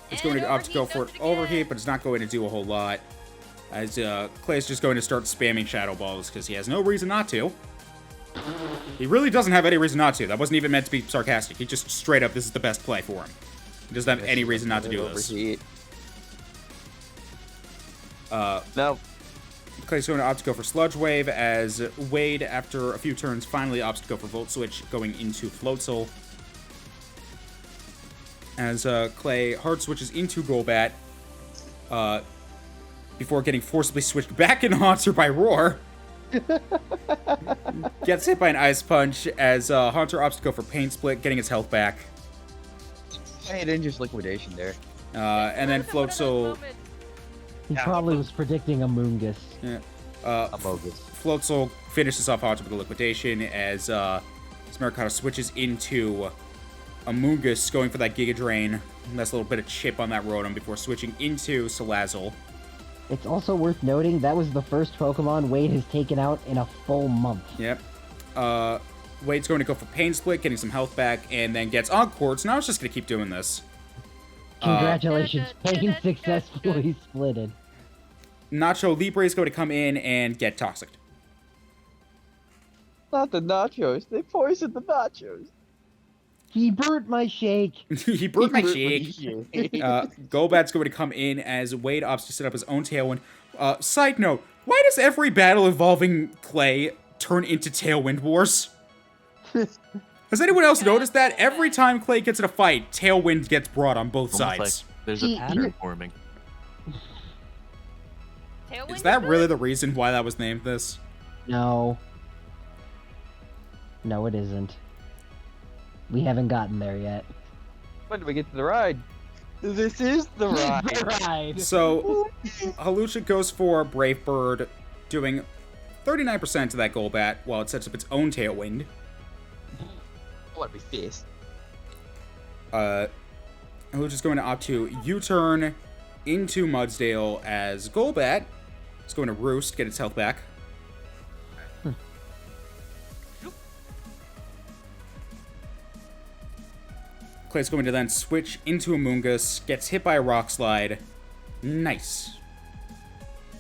It's And going to opt to go Overheat for does it Overheat, again. but it's not going to do a whole lot. As Clay's just going to start spamming Shadow Balls because he has no reason not to. He really doesn't have any reason not to. That wasn't even meant to be sarcastic. He just straight up, this is the best play for him. He doesn't have any reason not to do this. Overheat. No. Clay's going to opt to go for Sludge Wave as Wade, after a few turns, finally opts to go for Volt Switch, going into Floatzel. As Clay hard switches into Golbat, before getting forcibly switched back into Haunter by Roar. Gets hit by an Ice Punch as Haunter opts to go for Pain Split, getting his health back. Hey, didn't just liquidation there. And then What are those Floatzel... moments? He Yeah. probably was predicting a Moongus. Yeah. A bogus. Floatzel finishes off Haunter with a liquidation as Smarikata switches into Amoonguss, going for that Giga Drain. Nice little bit of chip on that Rotom before switching into Salazzle. It's also worth noting that was the first Pokemon Wade has taken out in a full month. Yep. Wade's going to go for Pain Split, getting some health back, and then gets Encored, so now it's just going to keep doing this. Congratulations, Pain successfully splitted. Nacho Libre is going to come in and get Toxic. Not the nachos. They poisoned the nachos. He burnt my shake. He burnt my cheek. Golbat's going to come in as Wade opts to set up his own Tailwind. Side note, why does every battle involving Clay turn into Tailwind Wars? Has anyone else noticed that? Every time Clay gets in a fight, Tailwind gets brought on both Almost sides. like there's He- a pattern forming. Tailwind Is that good? really the reason why that was named this? No. No, it isn't. We haven't gotten there yet. When do we get to the ride? This is the ride. Right. So, Halucha goes for Brave Bird, doing 39% to that Golbat while it sets up its own Tailwind. I want to be fierce. Halucha's going to opt to U-turn into Mudsdale as Golbat is going to Roost, get its health back. Clay's going to then switch into Amoonguss, gets hit by a Rock Slide. Nice.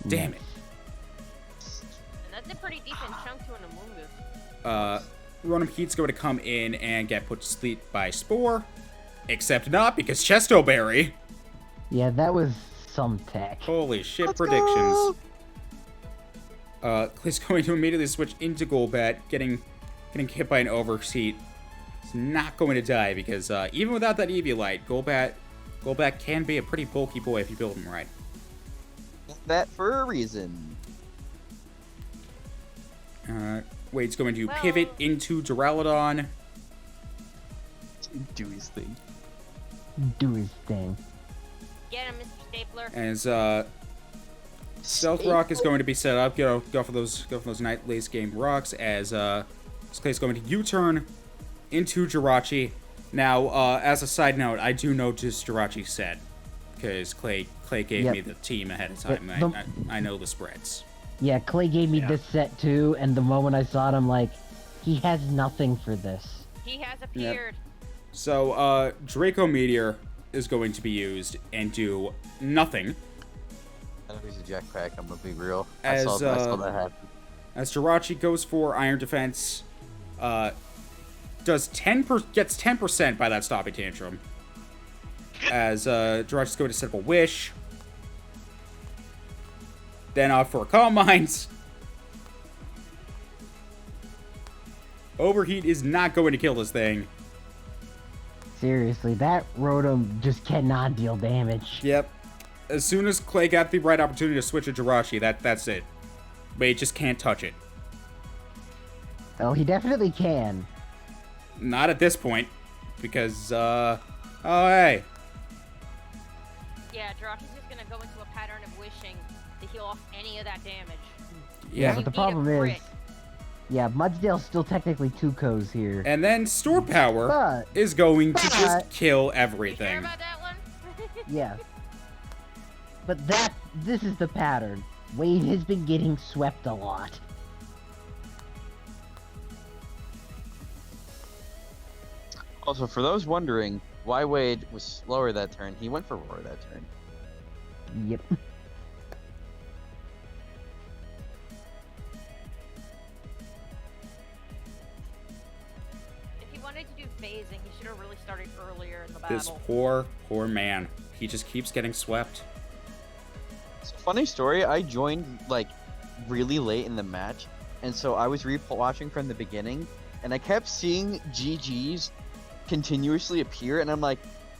Damn it. And that's a pretty decent chunk to an Amoonguss. Rotom Heat's going to come in and get put to sleep by Spore. Except not, because Chesto Berry. Yeah, that was some tech. Holy shit, Let's predictions. Clay's going to immediately switch into Golbat, getting hit by an Overheat. He's not going to die, because even without that Eviolite, Golbat can be a pretty bulky boy if you build him right. That for a reason. Wade's going to Well- pivot into Duraludon. Do his thing. Do his thing. Get him, Mr. Stapler. As Stealth Rock is going to be set up. Go for those night late game rocks as Clay's going to U-turn into Jirachi. Now, as a side note, I do know just Jirachi's set because Clay gave me the team ahead of time. I know the spreads. Yeah, Clay gave me this set too, and the moment I saw it, I'm like, he has nothing for this. He has appeared. So, Draco Meteor is going to be used and do nothing. I know he's a jetpack, I'm gonna be real. As, I saw that happen. As Jirachi goes for Iron Defense, gets 10% by that stopping tantrum. As Jirachi's going to set up a Wish. Then off for Calm Minds. Overheat is not going to kill this thing. Seriously, that Rotom just cannot deal damage. Yep. As soon as Clay got the right opportunity to switch to Jirachi, that's it. But he just can't touch it. Oh, he definitely can. Not at this point. Because, oh, hey. Yeah, Jirachi's just gonna go into a pattern of wishing to heal off any of that damage. Yeah. But the You need a problem is, crit. yeah, Mudsdale's still technically 2 Ko's here. And then Store Power But- is going to just but- kill You care everything. about that one? Yeah. But this is the pattern. Wade has been getting swept a lot. Also, for those wondering why Wade was slower that turn, he went for Roar that turn. Yep. If he wanted to do phasing, he should have really started earlier in the This battle. poor man. He just keeps getting swept. So, funny story, I joined, like, really late in the match, and so I was watching from the beginning, and I kept seeing GGs continuously appear, and I'm like,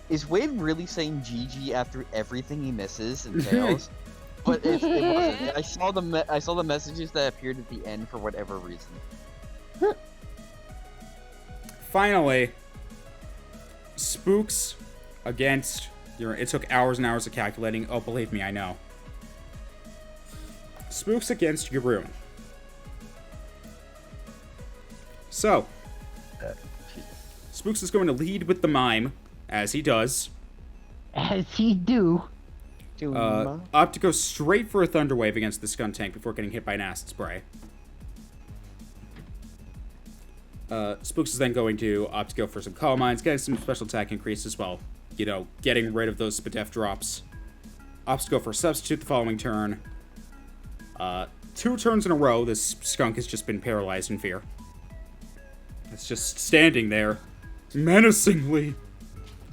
is Wade really saying GG after everything he misses and fails? But it wasn't. I saw the messages that appeared at the end for whatever reason. Finally, Spooks against... It took hours and hours of calculating. Oh, believe me, I know. Spooks against Yaroon. So, Spooks is going to lead with the Mime, as he does. As he do. Opt to go straight for a Thunder Wave against the Skuntank before getting hit by an Acid Spray. Spooks is then going to opt to go for some Calm Minds, getting some special attack increase as well. You know, getting rid of those Spadef drops. Opts to go for a Substitute the following turn. 2 turns in a row, this skunk has just been paralyzed in fear. It's just standing there, menacingly.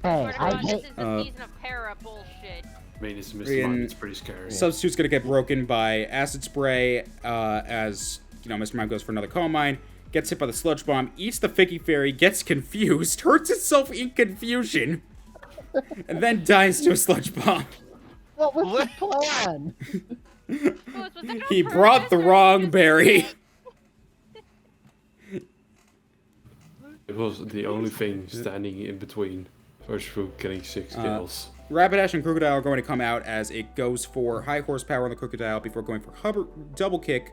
Hey, Swear to God, I this hate... is the season of para bullshit. I mean, it's Mr. Mime, it's pretty scary. Substitute's gonna get broken by Acid Spray, as, you know, Mr. Mime goes for another Calm Mind, gets hit by the Sludge Bomb, eats the Figgy Fairy, gets confused, hurts itself in confusion, and then dies to a Sludge Bomb. What was the plan? Was that on He brought the purpose or wrong just- berry. It was the only thing standing in between Urshifu getting 6 kills. Rapidash and Crocodile are going to come out as it goes for high horsepower on the Crocodile before going for double kick,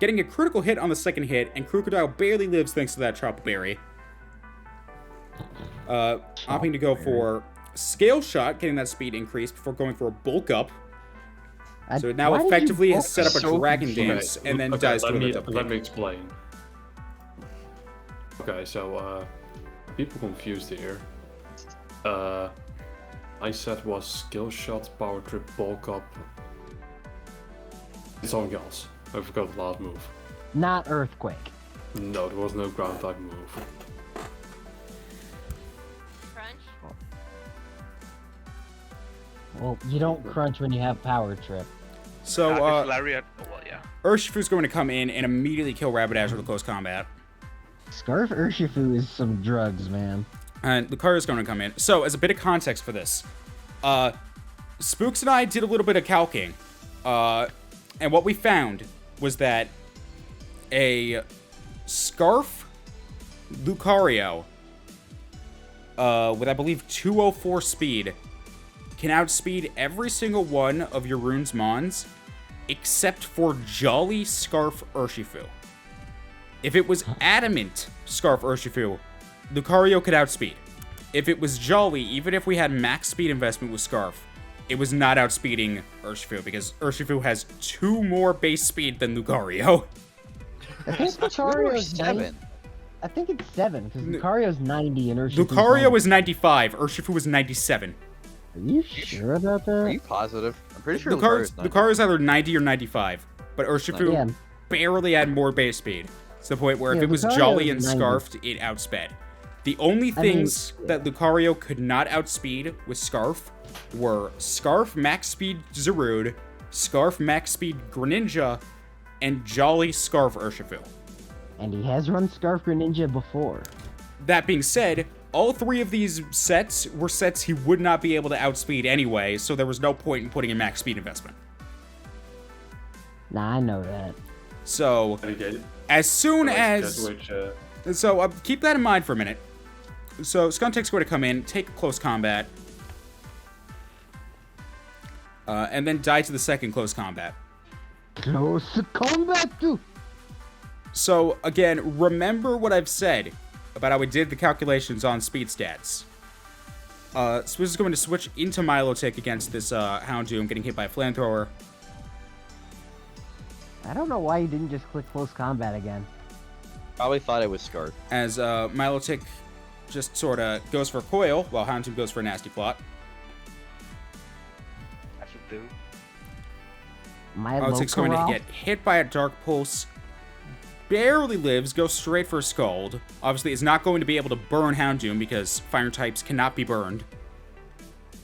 getting a critical hit on the second hit, and Crocodile barely lives thanks to that Chop Berry. Opting to go for Scale Shot, getting that speed increase before going for a Bulk Up. So it now Why did you effectively has bulk set up a so Dragon confused? Dance and then dies to a double Let me kick. explain. Okay, so people confused here. I said was Skill Shot, Power Trip, Bulk Up. It's something else. I forgot the last move. Not Earthquake. No, there was no ground type move. Crunch? Well, you don't crunch when you have Power Trip. So, It's Lariat. Oh, well, yeah. Urshifu's going to come in and immediately kill Rapidash with a close combat. Scarf Urshifu is some drugs, man. And Lucario's going to come in. So, as a bit of context for this, Spooks and I did a little bit of calking. And what we found was that a Scarf Lucario with, I believe, 204 speed can outspeed every single one of your Rune's Mons except for Jolly Scarf Urshifu. If it was Adamant Scarf Urshifu, Lucario could outspeed. If it was Jolly, even if we had max speed investment with Scarf, it was not outspeeding Urshifu, because Urshifu has 2 more base speed than Lucario. I think Lucario's 7. I think it's 7, because Lucario's 90 and Urshifu's Lucario is 95, Urshifu is 97. Are you sure about Are that? you positive? I'm pretty sure Lucario's either 90 or 95, but Urshifu Yeah. barely had more base speed. To the point where if Yeah, it was Lucario Jolly is and 90. Scarfed, it outsped. The only things that Lucario could not outspeed with Scarf were Scarf Max Speed Zarude, Scarf Max Speed Greninja, and Jolly Scarf Urshifu. And he has run Scarf Greninja before. That being said, all 3 of these sets were sets he would not be able to outspeed anyway, so there was no point in putting in max speed investment. Nah, I know that. So, Okay. as soon Which, as... So, keep that in mind for a minute. So, Skuntek's going to come in, take close combat, and then die to the second close combat. Close combat too. So, again, remember what I've said about how we did the calculations on speed stats. Spooz is going to switch into Milotic against this Houndoom getting hit by a flamethrower. I don't know why you didn't just click close combat again. Probably thought it was Scarf. As Milotic just sort of goes for a coil, while Houndoom goes for a nasty plot. As you do. My Milotic's going to Locorol? get hit by a Dark Pulse, barely lives, goes straight for a Scald. Obviously, is not going to be able to burn Houndoom because fire types cannot be burned.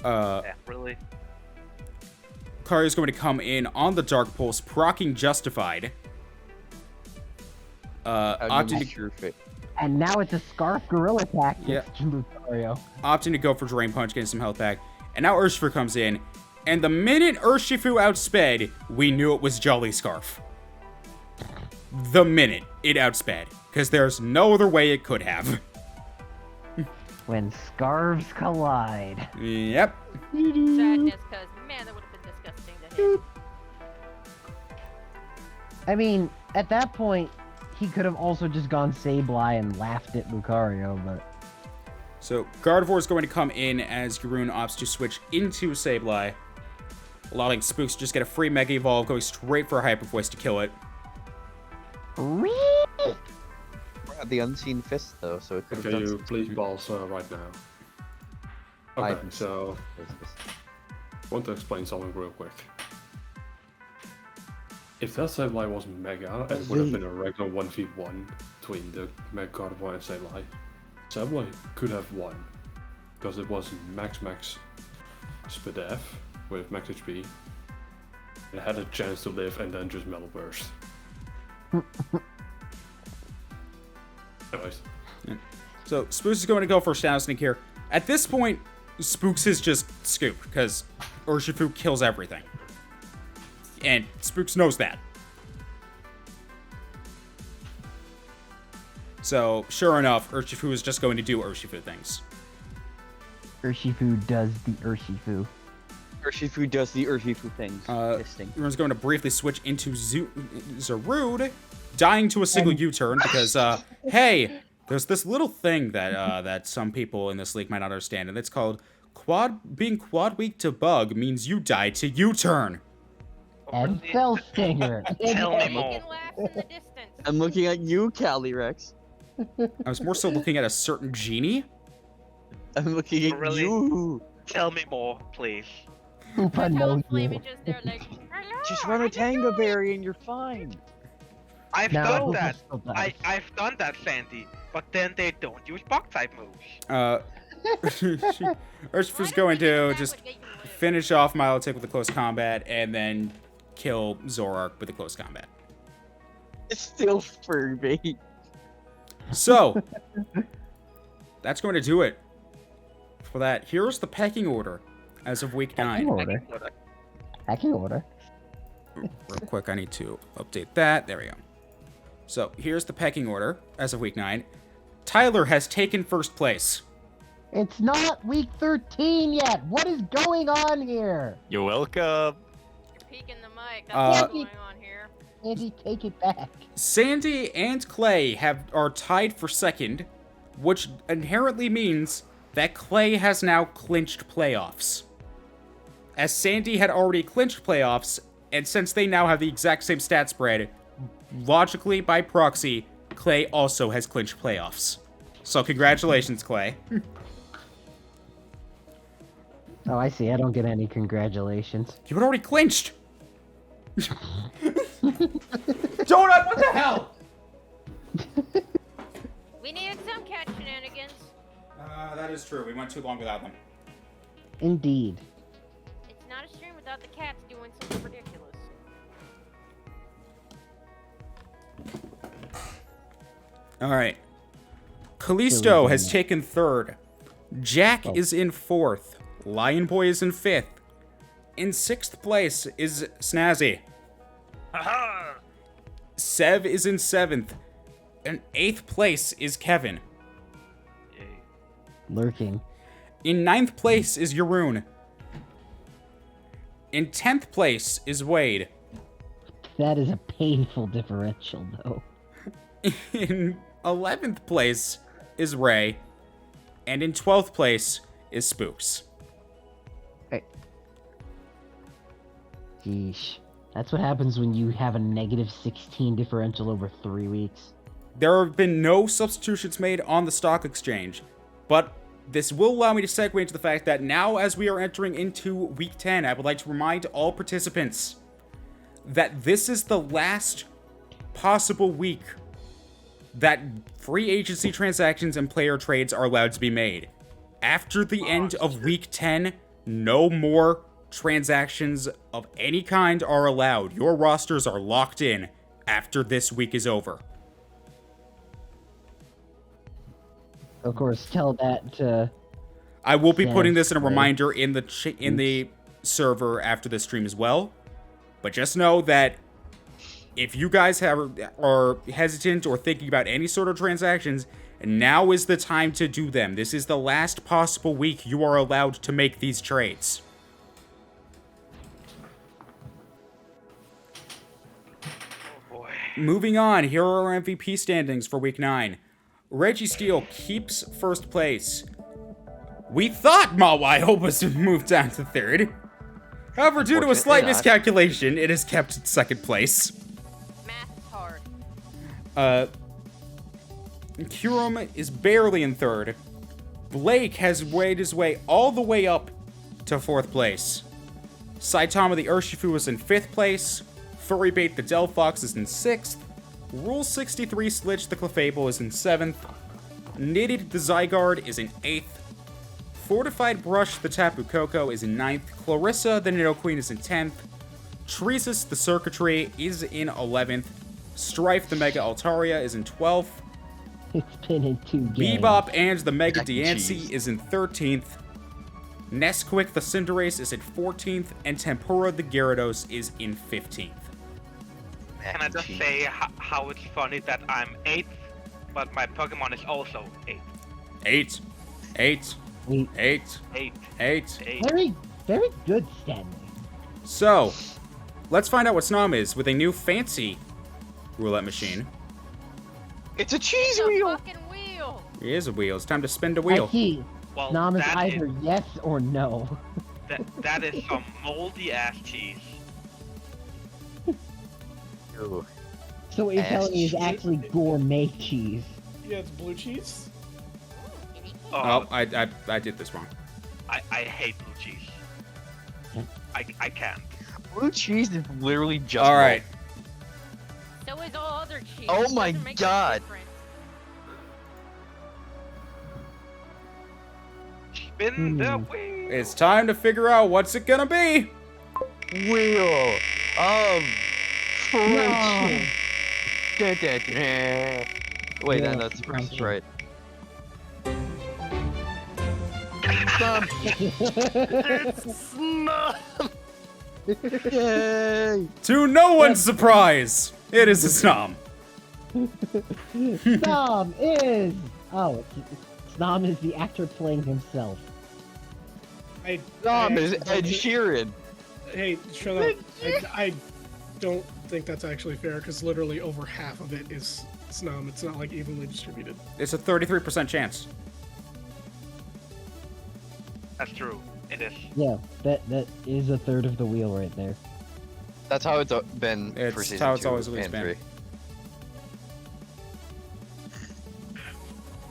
Yeah, really. Lucario's going to come in on the Dark Pulse, proccing Justified. Opting to, And now it's a Scarf Gorilla Tactics Yeah. to Lucario. opting to go for Drain Punch, getting some health back. And now Urshifu comes in. And the minute Urshifu outsped, we knew it was Jolly Scarf. The minute it outsped. Because there's no other way it could have. When scarves collide. Yep. Sadness, because man, that would have been disgusting to hit. I mean, at that point, he could have also just gone Sableye and laughed at Lucario, but... So, Gardevoir is going to come in as Garoon opts to switch into Sableye, allowing Spooks to just get a free Mega Evolve, going straight for a Hyper Voice to kill it. The unseen fist, though, so it could have Okay, done you something. please balls right now. Okay, so I want to explain something real quick. If that Sableye was Mega, it would have been a regular 1v1 between the Mega Gardevoir and Sableye. Sableye could have won, because it was max Speed F with max HP. It had a chance to live and then just Metal Burst. Anyways. So, Spooks is going to go for a Shadow Sneak here. At this point, Spooks is just scooped, because Urshifu kills everything. And Spooks knows that. So, sure enough, Urshifu is just going to do Urshifu things. Urshifu does the Urshifu. Urshifu does the Urshifu things. Fisting. Everyone's going to briefly switch into Zarude, dying to a single U-turn because, hey, there's this little thing that that some people in this league might not understand, and it's called being quad weak to bug means you die to U-turn. And Fell Stinger. Tell me Making more. laughs in the distance. I'm looking at you, Calyrex. I was more so looking at a certain genie. I'm looking at Really? you. Tell me more, please. Koopa Tell knows Flame you. is just there like, hello, Just run a how you Tango doing?" Berry and you're fine. I've No, done Koopa that. still does. I've done that, Sandy. But then they don't use bug type moves. Urshifu's I going don't think to that just would get you lit. finish off Milotic with a close combat, and then kill Zoroark with a close combat. It's still Furby. So, that's going to do it for that. Here's the pecking order as of week 9. order. Packing order. Real quick, I need to update that. There we go. So, here's the pecking order as of week 9. Tyler has taken first place. It's not week 13 yet. What is going on here? You're welcome. peeking the mic. That's what's Uh, going on here. Andy, take it back. Sandy and Clay are tied for second, which inherently means that Clay has now clinched playoffs. As Sandy had already clinched playoffs, and since they now have the exact same stat spread, logically, by proxy, Clay also has clinched playoffs. So congratulations, Clay. Oh, I see. I don't get any congratulations. You had already clinched! Donut, what the hell? We needed some cat shenanigans. That is true. We went too long without them. Indeed. It's not a stream without the cats doing something ridiculous. Alright. Callisto has taken third. Jack is in fourth. Lion Boy is in fifth. In sixth place is Snazzy. Haha! Sev is in seventh. In eighth place is Kevin. Yay. Lurking. In ninth place is Yaroon. In 10th place is Wade. That is a painful differential, though. In 11th place is Ray. And in 12th place is Spooks. Yeesh. That's what happens when you have a negative 16 differential over 3 weeks. There have been no substitutions made on the stock exchange, but this will allow me to segue into the fact that now, as we are entering into week 10, I would like to remind all participants that this is the last possible week that free agency transactions and player trades are allowed to be made. After the end of week 10, no more transactions of any kind are allowed. Your rosters are locked in after this week is over. Of course, tell that to... I will be Yes, putting this in a right. reminder in the server after this stream as well. But just know that if you guys are hesitant or thinking about any sort of transactions, now is the time to do them. This is the last possible week you are allowed to make these trades. Moving on, here are our MVP standings for week 9. Reggie Steele keeps first place. We thought Mawai was moved down to third. However, due to a slight Unfortunately not. miscalculation, it is kept in second place. Math is hard. Kurum is barely in third. Blake has weighed his way all the way up to fourth place. Saitama the Urshifu is in fifth place. Furrybait the Delphox is in sixth. Rule 63 Slitch the Clefable is in seventh. Knitted the Zygarde is in eighth. Fortified Brush the Tapu Koko is in ninth. Clarissa the Nidoqueen is in 10th. Treesus the Circuitry is in 11th. Strife the Mega Altaria is in 12th. It's been in 2 games. Bebop and the Mega Mac and Diancie cheese. is in 13th. Nesquik the Cinderace is in 14th. And Tempura the Gyarados is in 15th. Can I just say how it's funny that I'm 8th, but my Pokemon is also 8th. 8. 8. 8. 8. 8. 8. 8. Very, very good standing. So, let's find out what Snom is with a new fancy roulette machine. It's a cheese It's a wheel. fucking wheel. It is a wheel. It's time to spin the I wheel. see. Well, Nom is that either yes or no. that is some moldy ass cheese. Ooh. So what you're Ass telling me is cheese. actually gourmet cheese. Yeah, it's blue cheese. Oh, I did this wrong. I hate blue cheese. I can't. Blue cheese is literally just. All right. So is all other cheese. Oh It my doesn't make a God. difference. Spin the wheel. It's time to figure out what's it gonna be. Wheel of No. fortune. Wait, Yeah, no, that's the first fortune. right. Yay! To no one's surprise, it is a Snom. Snom is... Oh, Snom is the actor playing himself. I Nom I is accidentally- Ed Sheeran. Hey, shut up. I don't think that's actually fair because literally over half of it is Snom. It's not like evenly distributed. It's a 33% chance. That's true. It is. Yeah, that is a third of the wheel right there. That's how it's been for It's season how it's 2 always and been. 3.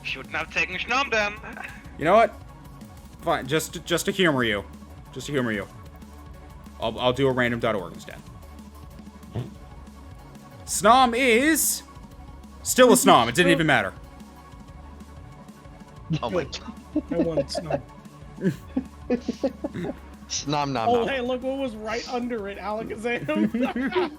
Shouldn't have taken Snom then. You know what? Fine, just to humor you. Just to humor you. I'll do a random.org instead. Snom is still a Snom. It didn't even matter. Oh my god. I wanted Snom. Snom nom Oh, nom. hey, look what was right under it, Alakazam.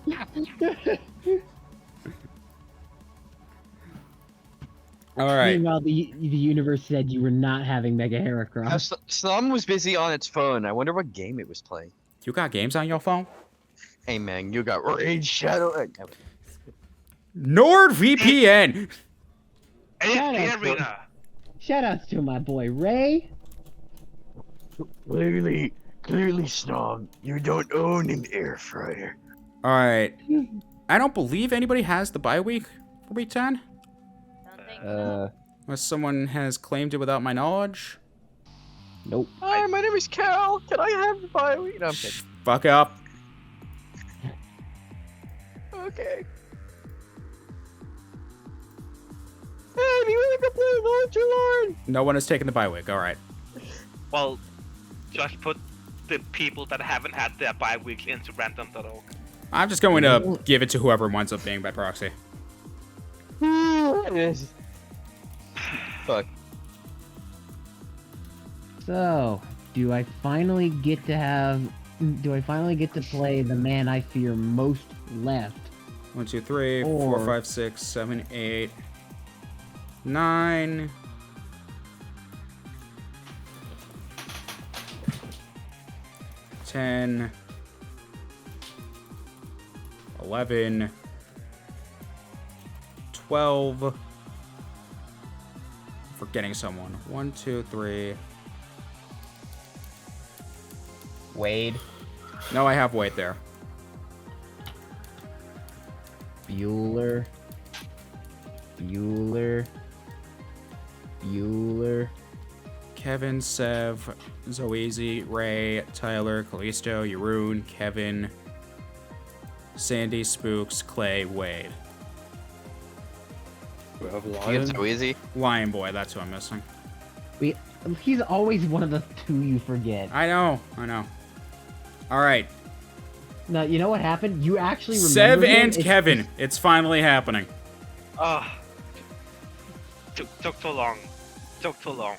All right. Meanwhile, the universe said you were not having Mega Heracross. Snom was busy on its phone. I wonder what game it was playing. You got games on your phone? Hey man, you got Raid Shadow. NordVPN. It's Shut the up. arena. Shoutouts to my boy Ray. Clearly, Snom, you don't own an air fryer. All right. I don't believe anybody has the bye week for week 10. Don't think so. Unless someone has claimed it without my knowledge. Nope. Hi, my name is Cal. Can I have the bye week? No, I'm kidding. Fuck up. Okay. Hey, do you want to play Launcher Lord? No one has taken the bye week. All right. Well, just put the people that haven't had their bye weeks into random.org. I'm just going to give it to whoever winds up being by proxy. Fuck. So, do I finally get to play the man I fear most left? 1, 2, 3, 4, Or- 5, 6, 7, 8, 9. 10, 11, 12. I'm forgetting someone. 1, 2, 3. Wade. No, I have Wade there. Bueller. Kevin, Sev, Zoezy, Ray, Tyler, Callisto, Yaroon, Kevin, Sandy, Spooks, Clay, Wade. We have You Lion. get so easy. Lion Boy, that's who I'm missing. He's always one of the two you forget. I know. Alright. Now, you know what happened? You actually remember Sev him? and It's- Kevin. It's finally happening. Ah. Took too long. Took too long.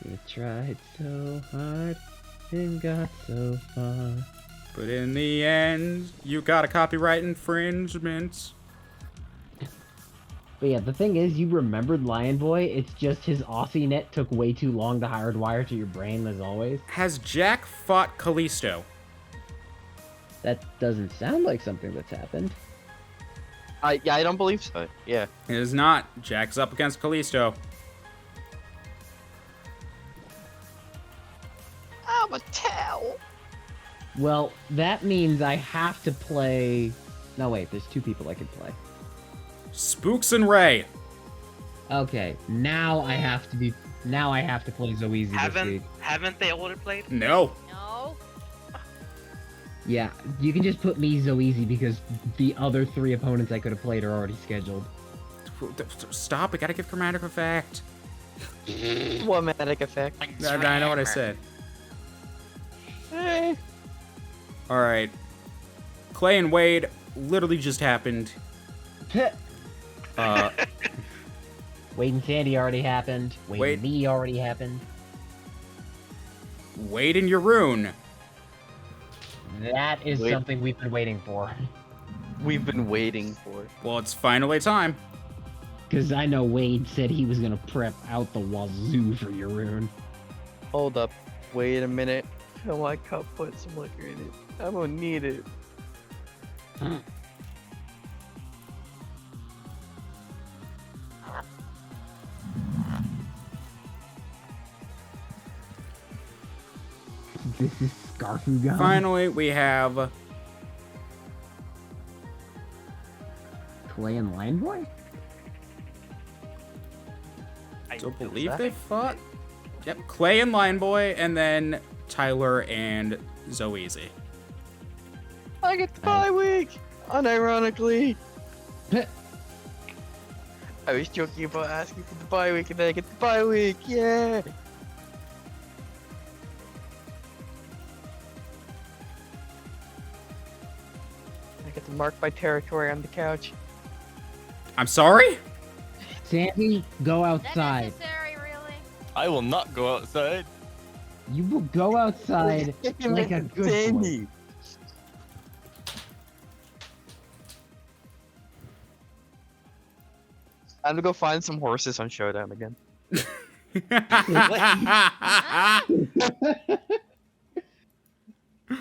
You tried so hard and got so far. But in the end, you got a copyright infringement. But yeah, the thing is, you remembered Lion Boy. It's just his Aussie net took way too long to hardwire to your brain, as always. Has Jack fought Callisto? That doesn't sound like something that's happened. I don't believe so. Yeah. It is not. Jack's up against Callisto. I'm a towel. Well, that means I have to play... No, wait, there's two people I can play. Spooks and Ray. Okay, now I have to play Zoezy this week. Haven't they already played? No. No. Yeah, you can just put me Zoezy because the other three opponents I could have played are already scheduled. Stop. We gotta give dramatic effect. Dramatic effect. I know what I said. Hey. Alright. Clay and Wade literally just happened. Wade and Sandy already happened. Wade Wade- and me already happened. Wade and Yaroon. That is Wade- something we've been waiting for. We've been waiting for. Well, it's finally time. Because I know Wade said he was going to prep out the wazoo for Yaroon. Hold up. Wait a minute. Fill my cup. Put some liquor in it. I'm gonna need it. This is Scarfugon. Finally, we have Clay and Lion Boy? I believe they fought. Yep, Clay and Lion Boy, and then Tyler and Zoeasy. I get the bye week, unironically. I was joking about asking for the bye week, and then I get the bye week. Yeah. I get to mark my territory on the couch. I'm sorry? Sandy, go Is that outside. necessary, really? I will not go outside. You will go outside like a good boy. Sandy. I'm gonna go find some horses on Showdown again.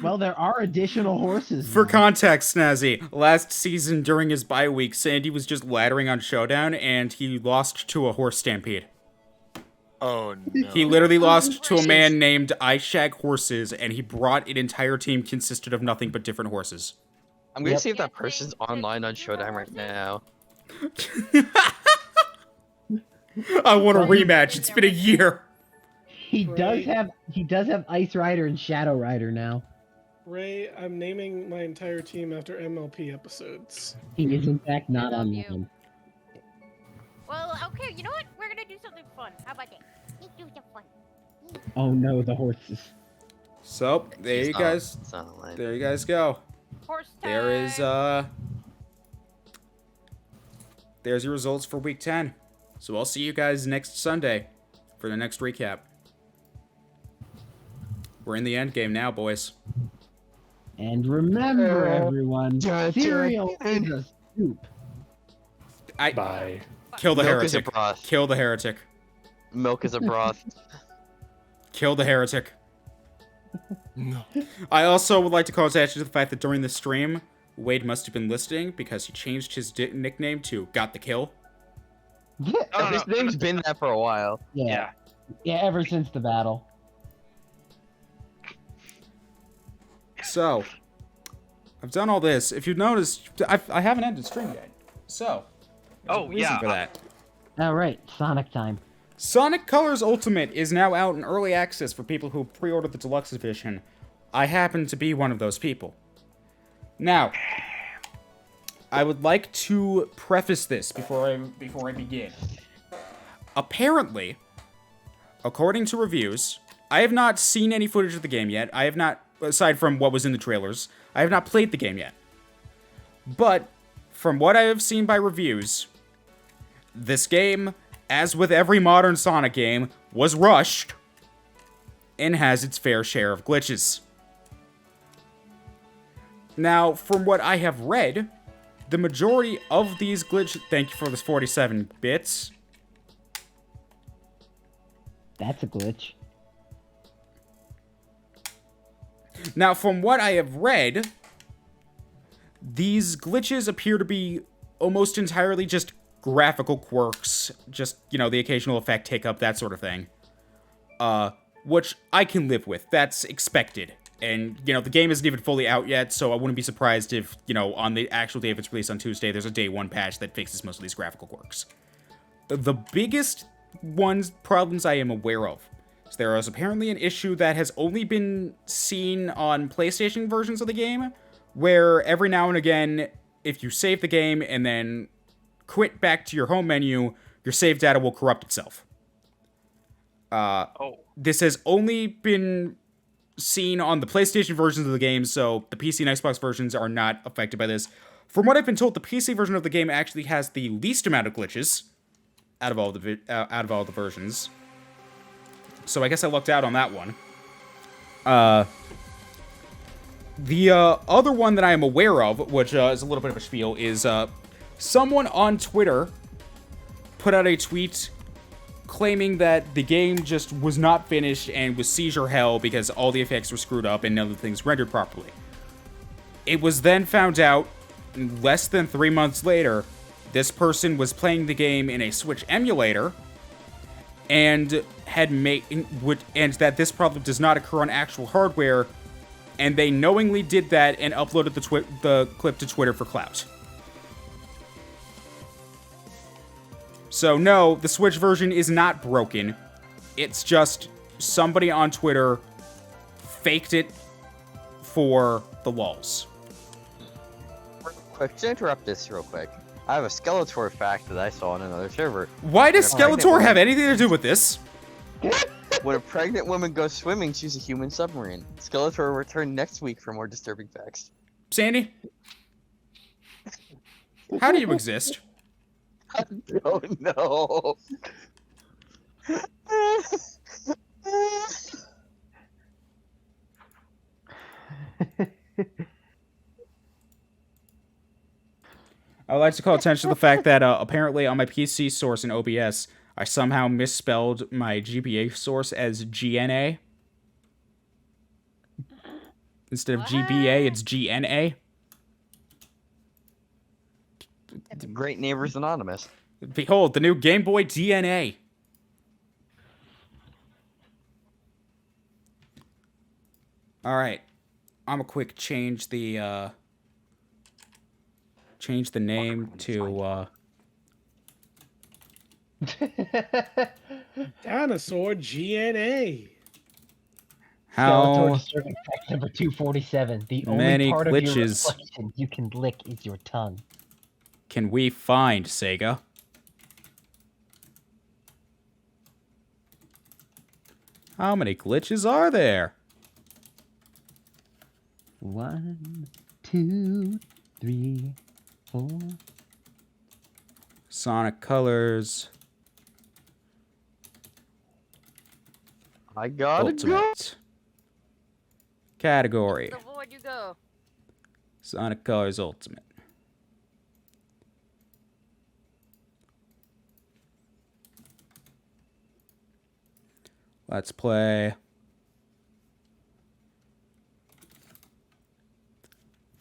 Well, there are additional horses. For now. context, Snazzy, last season during his bye week, Sandy was just laddering on Showdown, and he lost to a horse stampede. Oh no. He literally lost to a man named I Shag Horses, and he brought an entire team consisted of nothing but different horses. I'm gonna Yep. see if that person's online on Showdown right now. I want a rematch. It's been a year. He does have Ice Rider and Shadow Rider now. Ray, I'm naming my entire team after MLP episodes. He is in fact not love on you. one. Well, okay, you know what? We're gonna do something fun. How about that? Let's do some fun. Oh no, the horses. So, there you guys. It's not online. There you guys go. Horse time. There is, there's your results for week 10. So I'll see you guys next Sunday for the next recap. We're in the end game now, boys. And remember, everyone, cereal is a soup. Bye. Kill the Milk is a heretic. broth. Kill the heretic. Milk is a broth. Kill the heretic. No. I also would like to call attention to the fact that during the stream, Wade must have been listening because he changed his nickname to Got the Kill. Oh, His no, name's been that for a while. Yeah. Yeah, ever since the battle. So, I've done all this. If you've noticed, I haven't ended stream yet. So, there's a Oh, reason yeah. for that. Alright, Sonic time. Sonic Colors Ultimate is now out in early access for people who pre-ordered the deluxe edition. I happen to be one of those people. Now, I would like to preface this before I begin. Apparently, according to reviews, I have not seen any footage of the game yet. I have not, aside from what was in the trailers, I have not played the game yet. But, from what I have seen by reviews, this game, as with every modern Sonic game, was rushed and has its fair share of glitches. Now, from what I have read, the majority of these glitches... Thank you for this 47 bits. That's a glitch. Now, from what I have read, these glitches appear to be almost entirely just graphical quirks, just, you know, the occasional effect hiccup, that sort of thing. Which I can live with. That's expected. And, you know, the game isn't even fully out yet, so I wouldn't be surprised if, you know, on the actual day of its release on Tuesday, there's a day one patch that fixes most of these graphical quirks. The biggest problems I am aware of is there is apparently an issue that has only been seen on PlayStation versions of the game, where every now and again, if you save the game and then quit back to your home menu, your save data will corrupt itself. This has only been seen on the PlayStation versions of the game, so the PC and Xbox versions are not affected by this. From what I've been told, the PC version of the game actually has the least amount of glitches out of all the versions. So I guess I lucked out on that one. The other one that I am aware of, which is a little bit of a spiel, is someone on Twitter put out a tweet claiming that the game just was not finished and was seizure hell because all the effects were screwed up and none of the things rendered properly. It was then found out, less than 3 months later, this person was playing the game in a Switch emulator and that this problem does not occur on actual hardware and they knowingly did that and uploaded the clip to Twitter for clout. So no, the Switch version is not broken. It's just somebody on Twitter faked it for the lulz. Quick, to interrupt this real quick. I have a Skeletor fact that I saw on another server. Why does Skeletor have anything to do with this? When a pregnant woman goes swimming, she's a human submarine. Skeletor will return next week for more disturbing facts. Sandy? How do you exist? I don't know. I would like to call attention to the fact that apparently on my PC source in OBS, I somehow misspelled my GBA source as GNA. Instead of GBA, it's GNA. Great Neighbors Anonymous. Behold, the new Game Boy DNA. Alright. I'm gonna quick change the name to Dinosaur GNA. Skeletor how disturbing fact number 247. The only many part of your glitches reflection you can lick is your tongue. can we find, Sega? How many glitches are there? 1, 2, 3, 4. Sonic Colors I gotta go. Ultimate. Category. The void you go. Sonic Colors Ultimate. Let's play.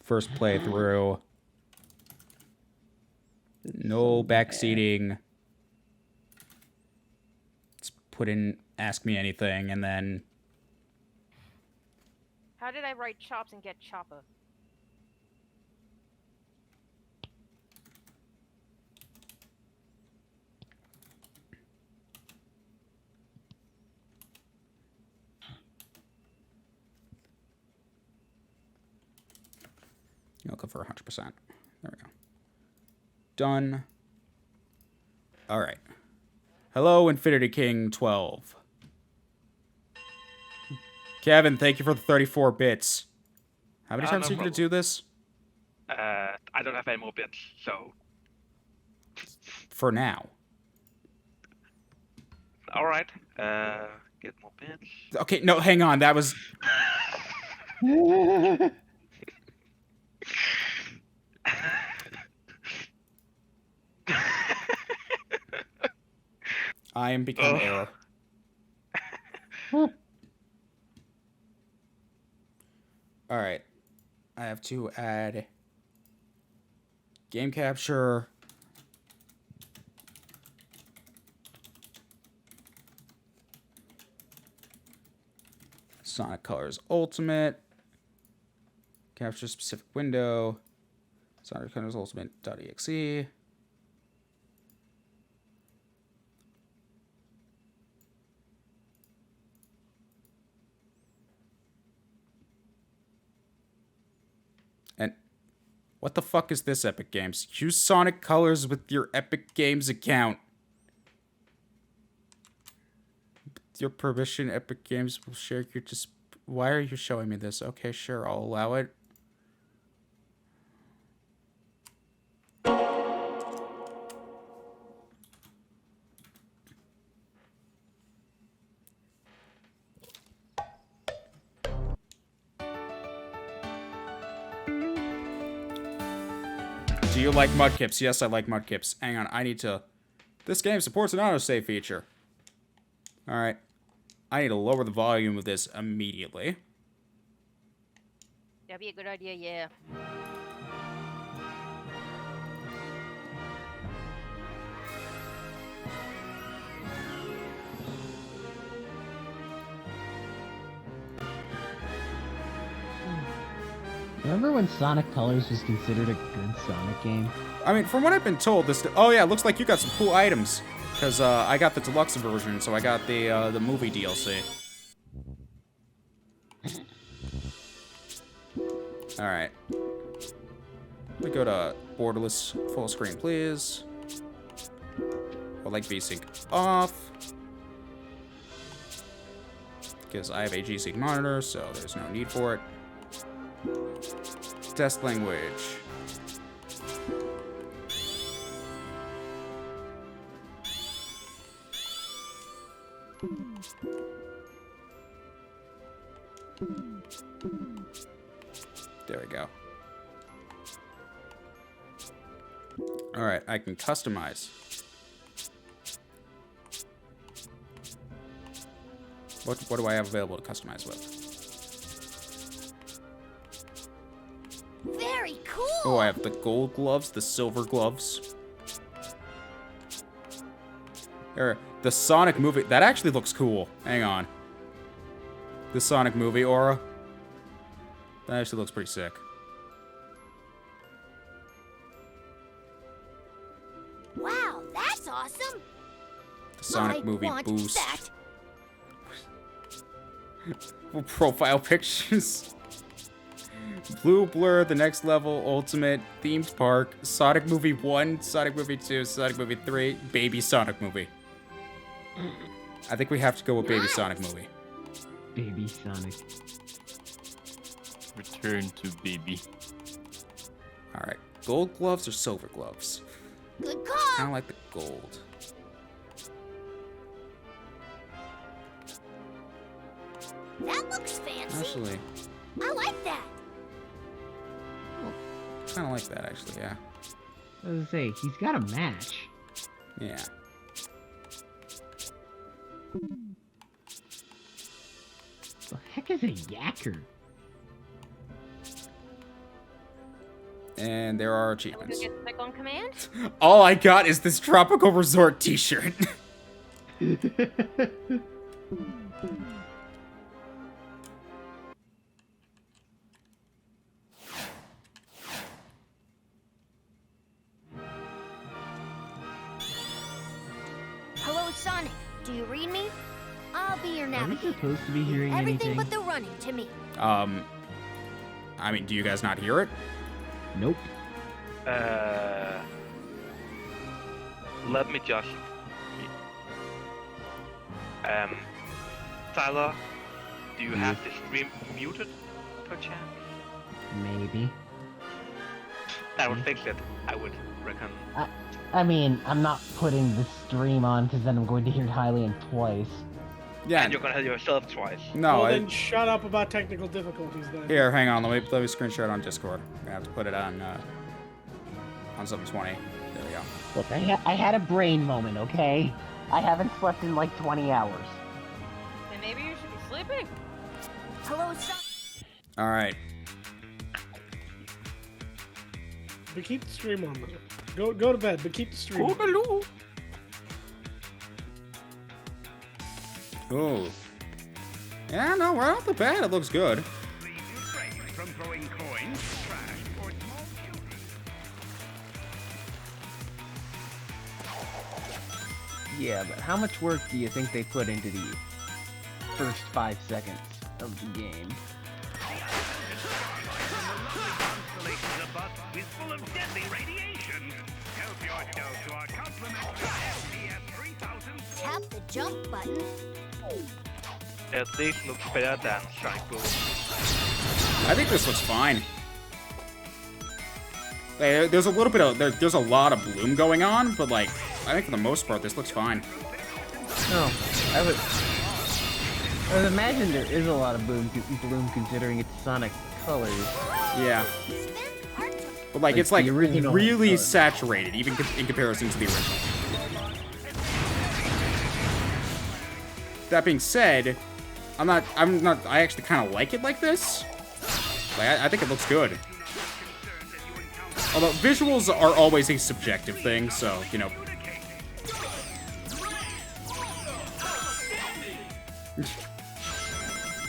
First playthrough. No backseating. Let's put in Ask Me Anything and then How did I write chops and get choppa? you're looking for 100%. There we go. Done. All right. Hello, Infinity King 12. Kevin, thank you for the 34 bits. How many times no are you going to problem. do this? I don't have any more bits, so For now. all right. Get more bits. Okay, no, hang on. That was... I am become error. Alright. I have to add game capture. Sonic Colors Ultimate. Capture specific window. Sonic Colors Ultimate.exe. And what the fuck is this, Epic Games? Use Sonic Colors with your Epic Games account. With your permission, Epic Games will share your Why are you showing me this? Okay, sure, I'll allow it. Do you like mudkips? Yes, I like mudkips. Hang on, I need to... This game supports an autosave feature. Alright. I need to lower the volume of this immediately. That'd be a good idea, yeah. Remember when Sonic Colors was considered a good Sonic game? I mean, from what I've been told, this. Oh yeah, looks like you got some cool items. Cause I got the deluxe version, so I got the movie DLC. All right. We go to borderless full screen, please. I'd like VSync off. Because I have a G-Sync monitor, so there's no need for it. Test language. There we go. All right, I can customize. What do I have available to customize with? Very cool. Oh, I have the gold gloves, the silver gloves. Or the Sonic movie. That actually looks cool. Hang on. The Sonic movie aura. That actually looks pretty sick. Wow, that's awesome. The Sonic I movie want boost. that. Profile pictures. Blue Blur, The Next Level, Ultimate, Themed Park, Sonic Movie 1, Sonic Movie 2, Sonic Movie 3, Baby Sonic Movie. I think we have to go with Baby Sonic Movie. Baby Sonic. Return to baby. Alright, gold gloves or silver gloves? Good Kind call. of like the gold. That looks fancy. Actually, I like that. kind of like that, actually, yeah. I was gonna say, he's got a match. Yeah. The heck is a yacker? And there are Go achievements. get sick on command? All I got is this Tropical Resort t-shirt. Hello, Sonic. Do you read me? I'll be your Are we navigator. supposed to be hearing Everything anything? but the running to me. I mean, do you guys not hear it? Nope. Let me just. Tyler, do you have the stream muted, perchance? Maybe. That would fix it, I would reckon. I mean, I'm not putting the stream on because then I'm going to hear Hylian twice. Yeah. And you're gonna hit yourself twice. No, Well, then shut up about technical difficulties then. Here, hang on. Let me screenshot on Discord. I'm gonna have to put it on 720. There we go. Look, I had a brain moment, okay? I haven't slept in like 20 hours. Then maybe you should be sleeping. Hello, Sonic. All right. But keep the stream on though. Go to bed, but keep the stream on. Oh. Yeah, no, right off the bat, it looks good. From throwing coins, trash, or small children. Yeah, but how much work do you think they put into the first 5 seconds of the game? Constellations above is full of deadly radiation. Help yourself to our complimentary FPS 3000. Tap the jump button. At least looks better than Sonic Boom. I think this looks fine. Like, there's a little bit of there's a lot of bloom going on, but like I think for the most part this looks fine. No, I would imagine there is a lot of bloom considering it's Sonic Colors. Yeah. Spend art. But like Like it's like the original really color. saturated, even in comparison to the original. That being said, I actually kind of like it like this. Like I think it looks good. Although visuals are always a subjective thing, so you know.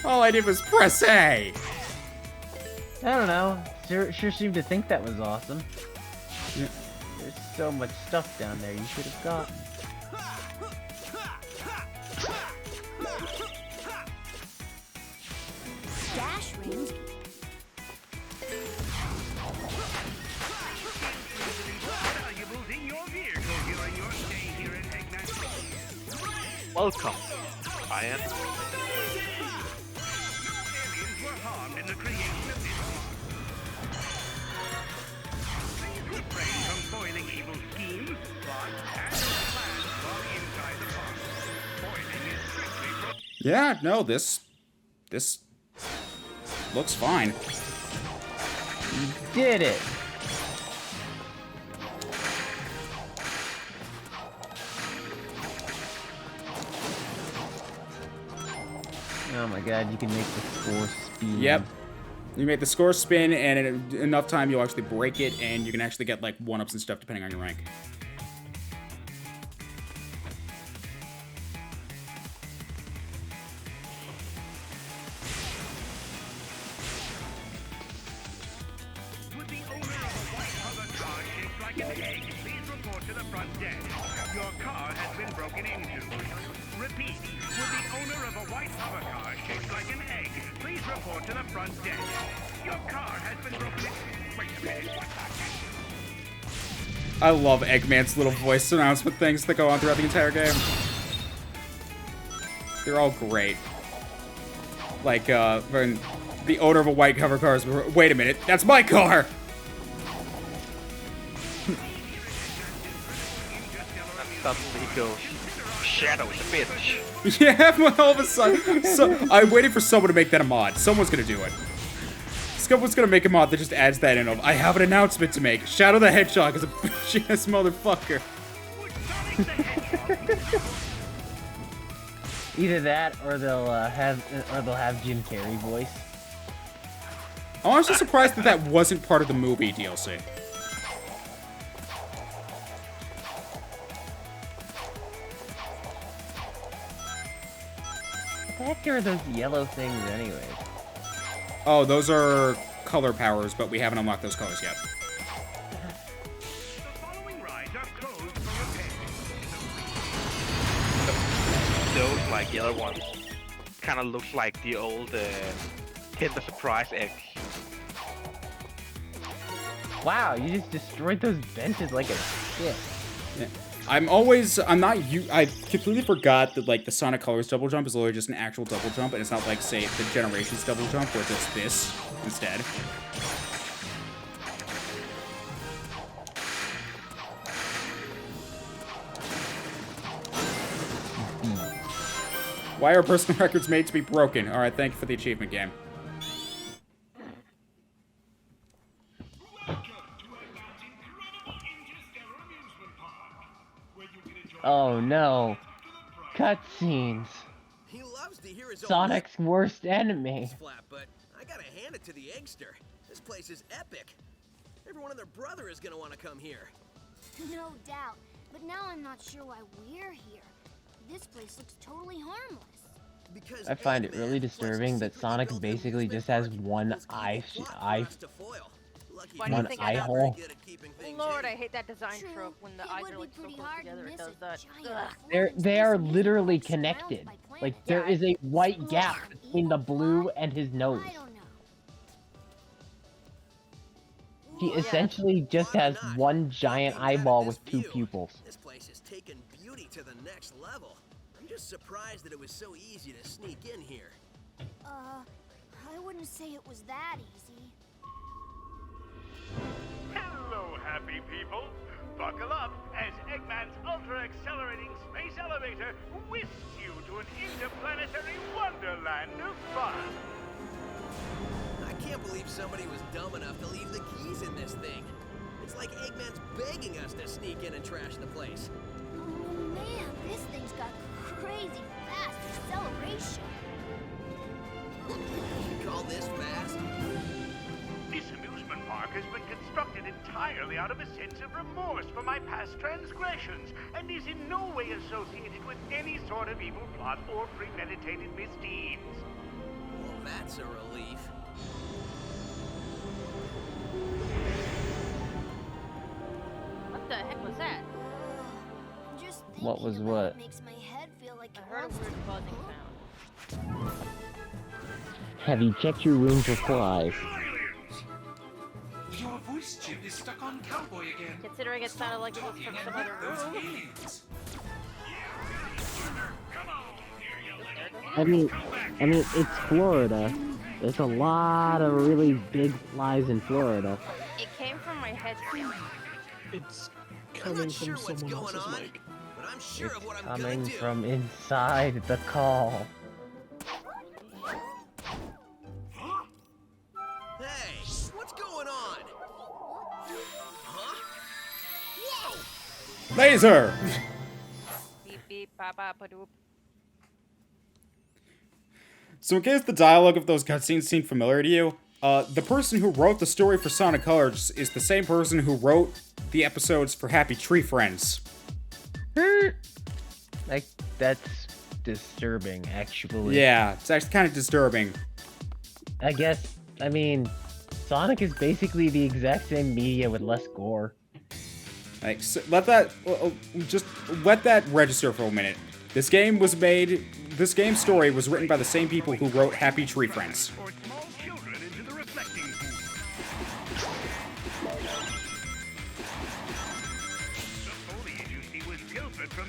All I did was press A. I don't know. Sure seemed to think that was awesome. Yeah. There's so much stuff down there you should have gotten. Dash rings. Valuables in your vehicle during your stay here in Eggman. Welcome, Ryan. No aliens were harmed in the creation of this monster. Please refrain from foiling evil schemes, plots, and plans while inside the park. Foiling is strictly prohibited. Yeah, no, this looks fine. Did it! Oh my god, you can make the score speed. Yep. You make the score spin, and in enough time you'll actually break it, and you can actually get like 1-ups and stuff depending on your rank. Would the owner of a white hover car shaped like an egg please report to the front desk? Your car has been broken into. Repeat, would the owner of a white hover car shaped like an egg please report to the front desk? Your car has been broken into. Wait a minute, what's that? I love Eggman's little voice announcement things that go on throughout the entire game. They're all great. Like, when the owner of a white cover car is, wait a minute, that's my car! Suddenly he goes, Shadow is a bitch. Yeah, well, all of a sudden, I'm waiting for someone to make that a mod. Someone's gonna do it. Someone's gonna make a mod that just adds that in of, I have an announcement to make. Shadow the Hedgehog is a bitch-ass motherfucker. Either that, or they'll have Jim Carrey voice. I'm honestly surprised that that wasn't part of the movie DLC. What the heck are those yellow things anyways? Oh, those are color powers, but we haven't unlocked those colors yet. The following rides are closed for repair. Those like yellow ones kind of looks like the old Kinder Surprise eggs. Wow, you just destroyed those benches like a shit. Yeah. I completely forgot that, like, the Sonic Colors double jump is literally just an actual double jump, and it's not like, say, the Generations double jump, where it's just this instead. Why are personal records made to be broken? Alright, thank you for the achievement game. Oh no. Cutscenes. He loves to hear his own Sonic's worst enemy. flap, but I gotta hand it to the Eggster. This place is epic. Everyone and their brother is gonna want to come here. No doubt. But now I'm not sure why we're here. This place looks totally harmless. Because I find it Eggman really was disturbing that secretly Sonic built an basically amusement just has park. one This could be eye, a plot for us to foil. Lucky Why do you one think eye I got hole. good at keeping things Lord, in. I hate that design True, trope when the it eyes would are be like so pretty close hard to together. It miss does a that. giant Ugh. They are orange literally space surrounded connected. by plant Like there is a white gap between the blue and his nose. I don't know. He Whoa. essentially just has one giant eyeball with two pupils. This place has taken beauty to the next level. I'm just surprised that it was so easy to sneak in here. I wouldn't say it was that easy. Hello, happy people. Buckle up as Eggman's ultra-accelerating space elevator whisks you to an interplanetary wonderland of fun. I can't believe somebody was dumb enough to leave the keys in this thing. It's like Eggman's begging us to sneak in and trash the place. Oh man, this thing's got crazy fast acceleration. You call this fast? This amusement park has been constructed entirely out of a sense of remorse for my past transgressions and is in no way associated with any sort of evil plot or premeditated misdeeds. Well, that's a relief. heck was that? Just What was thinking about what? it makes my head feel like I it heard a wants to weird buzzing blow. sound. Have you checked your room for flies? Your voice chip is stuck on cowboy again. Considering it sounded like it was from some other Those room. aliens. I mean, it's Florida. There's a lot of really big flies in Florida. It came from my headset. It's I'm coming not sure from what's someone going else's on, mic. but I'm sure of what I'm gonna Coming do. from inside the call. Hey, what's going on? Huh? Whoa! Laser! Beep beep ba ba ba doop. So in case the dialogue of those cutscenes seemed familiar to you, the person who wrote the story for Sonic Colors is the same person who wrote the episodes for Happy Tree Friends. Like, that's disturbing, actually. Yeah, it's actually kind of disturbing. I guess, I mean, Sonic is basically the exact same media with less gore. Like, so just let that register for a minute. This game's story was written by the same people who wrote Happy Tree Friends. Or small children into the reflecting pool. The foliage you see was pilfered from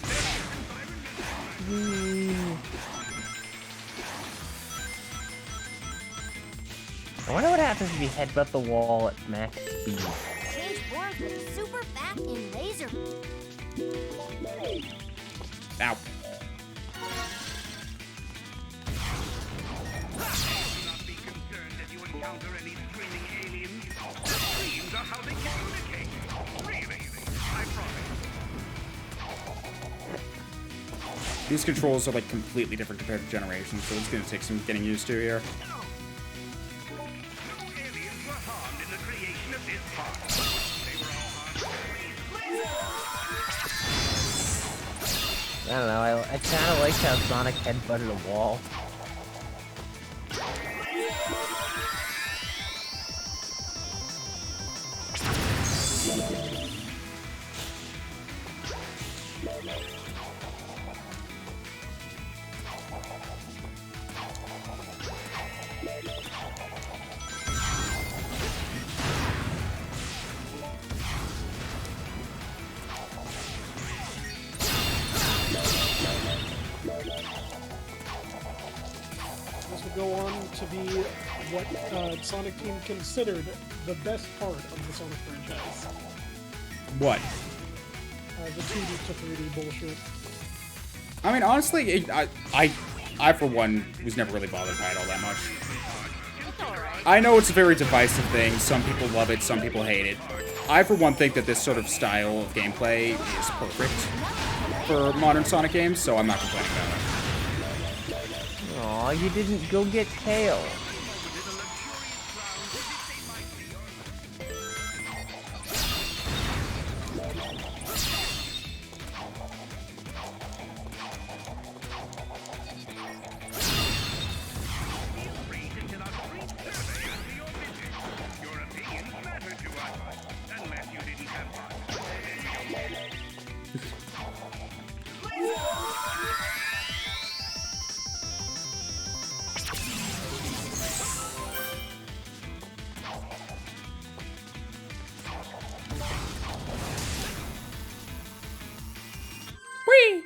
I wonder what happens if you headbutt the wall at max speed. Change words with super fat and laser. Ow. Do not be concerned if you encounter any screaming aliens. The screams are how they communicate. Really, I promise. These controls are like completely different compared to Generations, so it's gonna take some getting used to here. No aliens were harmed in the creation of this park. They were all harmed. I don't know, I kind of liked how Sonic headbutted a wall. This would go on to be what Sonic Team considered the best part of the Sonic franchise. What? The 2D to 3D bullshit. I mean, honestly, I for one was never really bothered by it all that much. It's alright. I know it's a very divisive thing. Some people love it, some people hate it. I, for one, think that this sort of style of gameplay is perfect for modern Sonic games, so I'm not complaining about it. Aw, you didn't go get Tails. Your opinions matter to us, unless you didn't have one. Whee!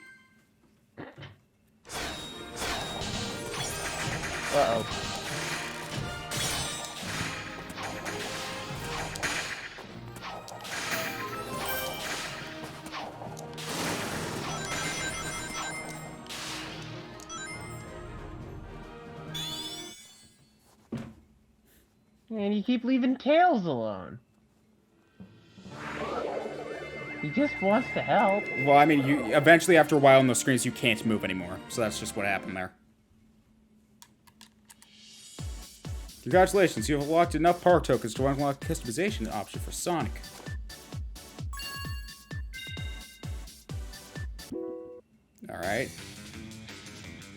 Uh-oh. And you keep leaving Tails alone. He just wants to help. Well, I mean, you eventually, after a while on those screens, you can't move anymore. So that's just what happened there. Congratulations, you have unlocked enough park tokens to unlock the customization option for Sonic. Alright.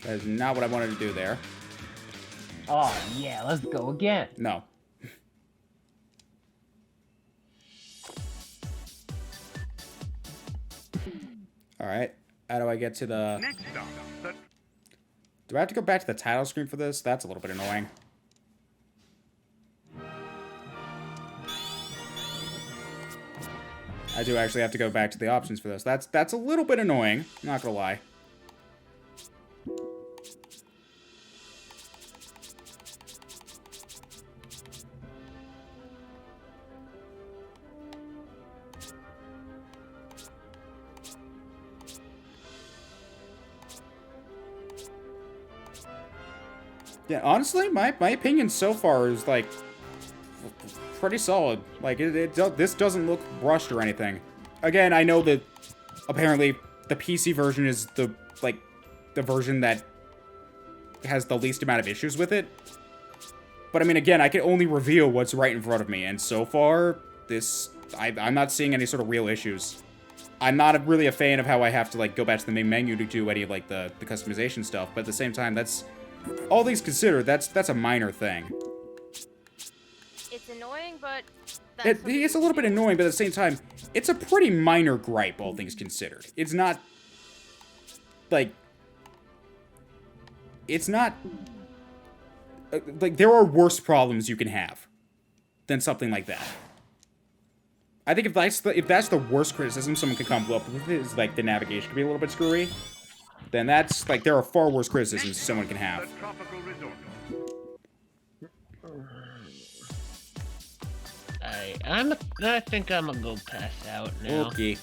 That is not what I wanted to do there. Oh, yeah, let's go again. No. Alright. How do I get to the... Next stop, the Do I have to go back to the title screen for this? That's a little bit annoying. I do actually have to go back to the options for this. That's a little bit annoying, not gonna lie. Yeah, honestly, my opinion so far is, like, pretty solid. Like, this doesn't look rushed or anything. Again, I know that apparently the PC version is the version that has the least amount of issues with it. But I mean, again, I can only reveal what's right in front of me, and so far, I'm not seeing any sort of real issues. I'm not really a fan of how I have to, like, go back to the main menu to do any of, like, the customization stuff, but at the same time, that's... All things considered, that's a minor thing. It's annoying, but It's a little bit annoying, but at the same time, it's a pretty minor gripe, all things considered. It's not... Like... It's not... Like, there are worse problems you can have than something like that. I think if that's the worst criticism someone can come up with, is, like, the navigation could be a little bit screwy, then that's, like, there are far worse criticisms someone can have. I think I'm gonna go pass out now. Okay.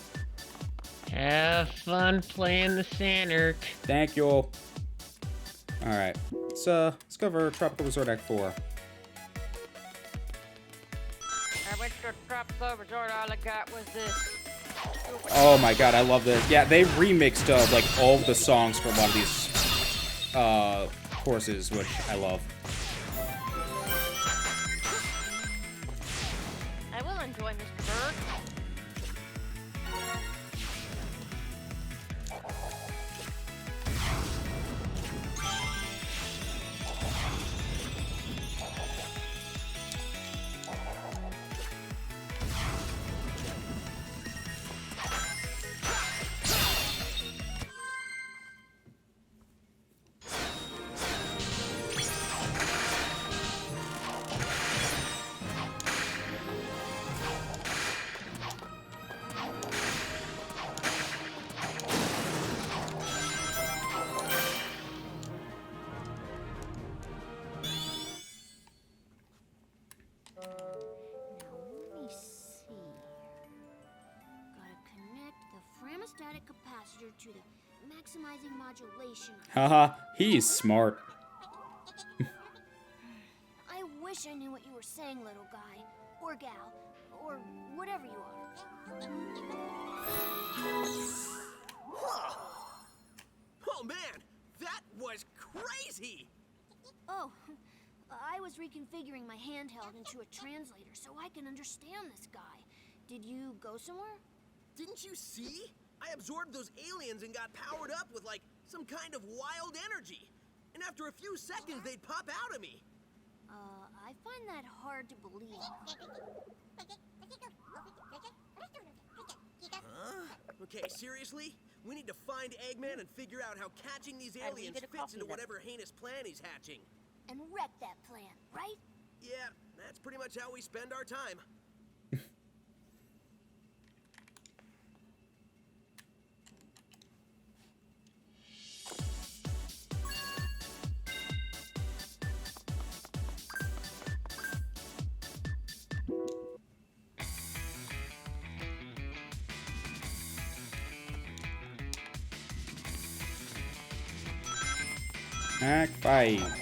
Have fun playing the Sanark. Thank you. Alright. Let's go over Tropical Resort Act 4. I went to Tropical Resort, all I got was this. Oh my god, I love this. Yeah, they remixed, like, all of the songs from one of these, courses, which I love. I will enjoy Mr. Bird. Capacitor to the maximizing modulation. Haha, he's smart. I wish I knew what you were saying, little guy, or gal, or whatever you are. Oh man, that was crazy! Oh, I was reconfiguring my handheld into a translator so I can understand this guy. Did you go somewhere? Didn't you see? I absorbed those aliens and got powered up with, like, some kind of wild energy. And after a few seconds, they'd pop out of me. I find that hard to believe. Huh? Okay, seriously? We need to find Eggman and figure out how catching these aliens fits into whatever heinous plan he's hatching. And wreck that plan, right? Yeah, that's pretty much how we spend our time. Act 5.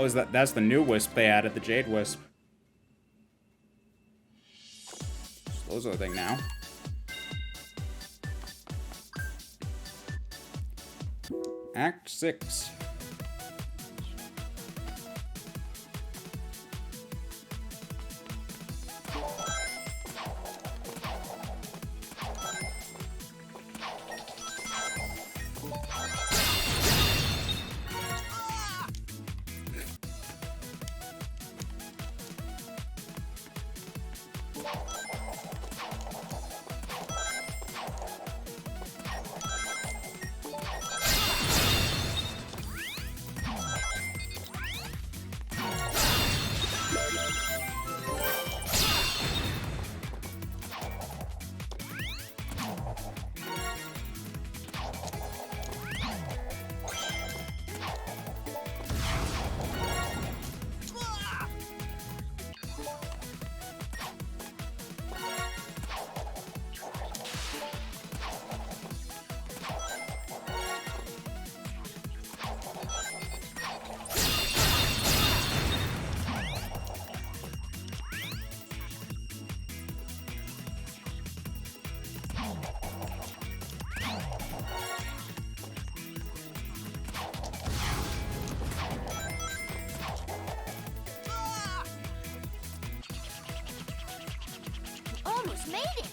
Oh, that's the new wisp they added, the Jade Wisp. Those are the thing now. Act 6. Almost made it.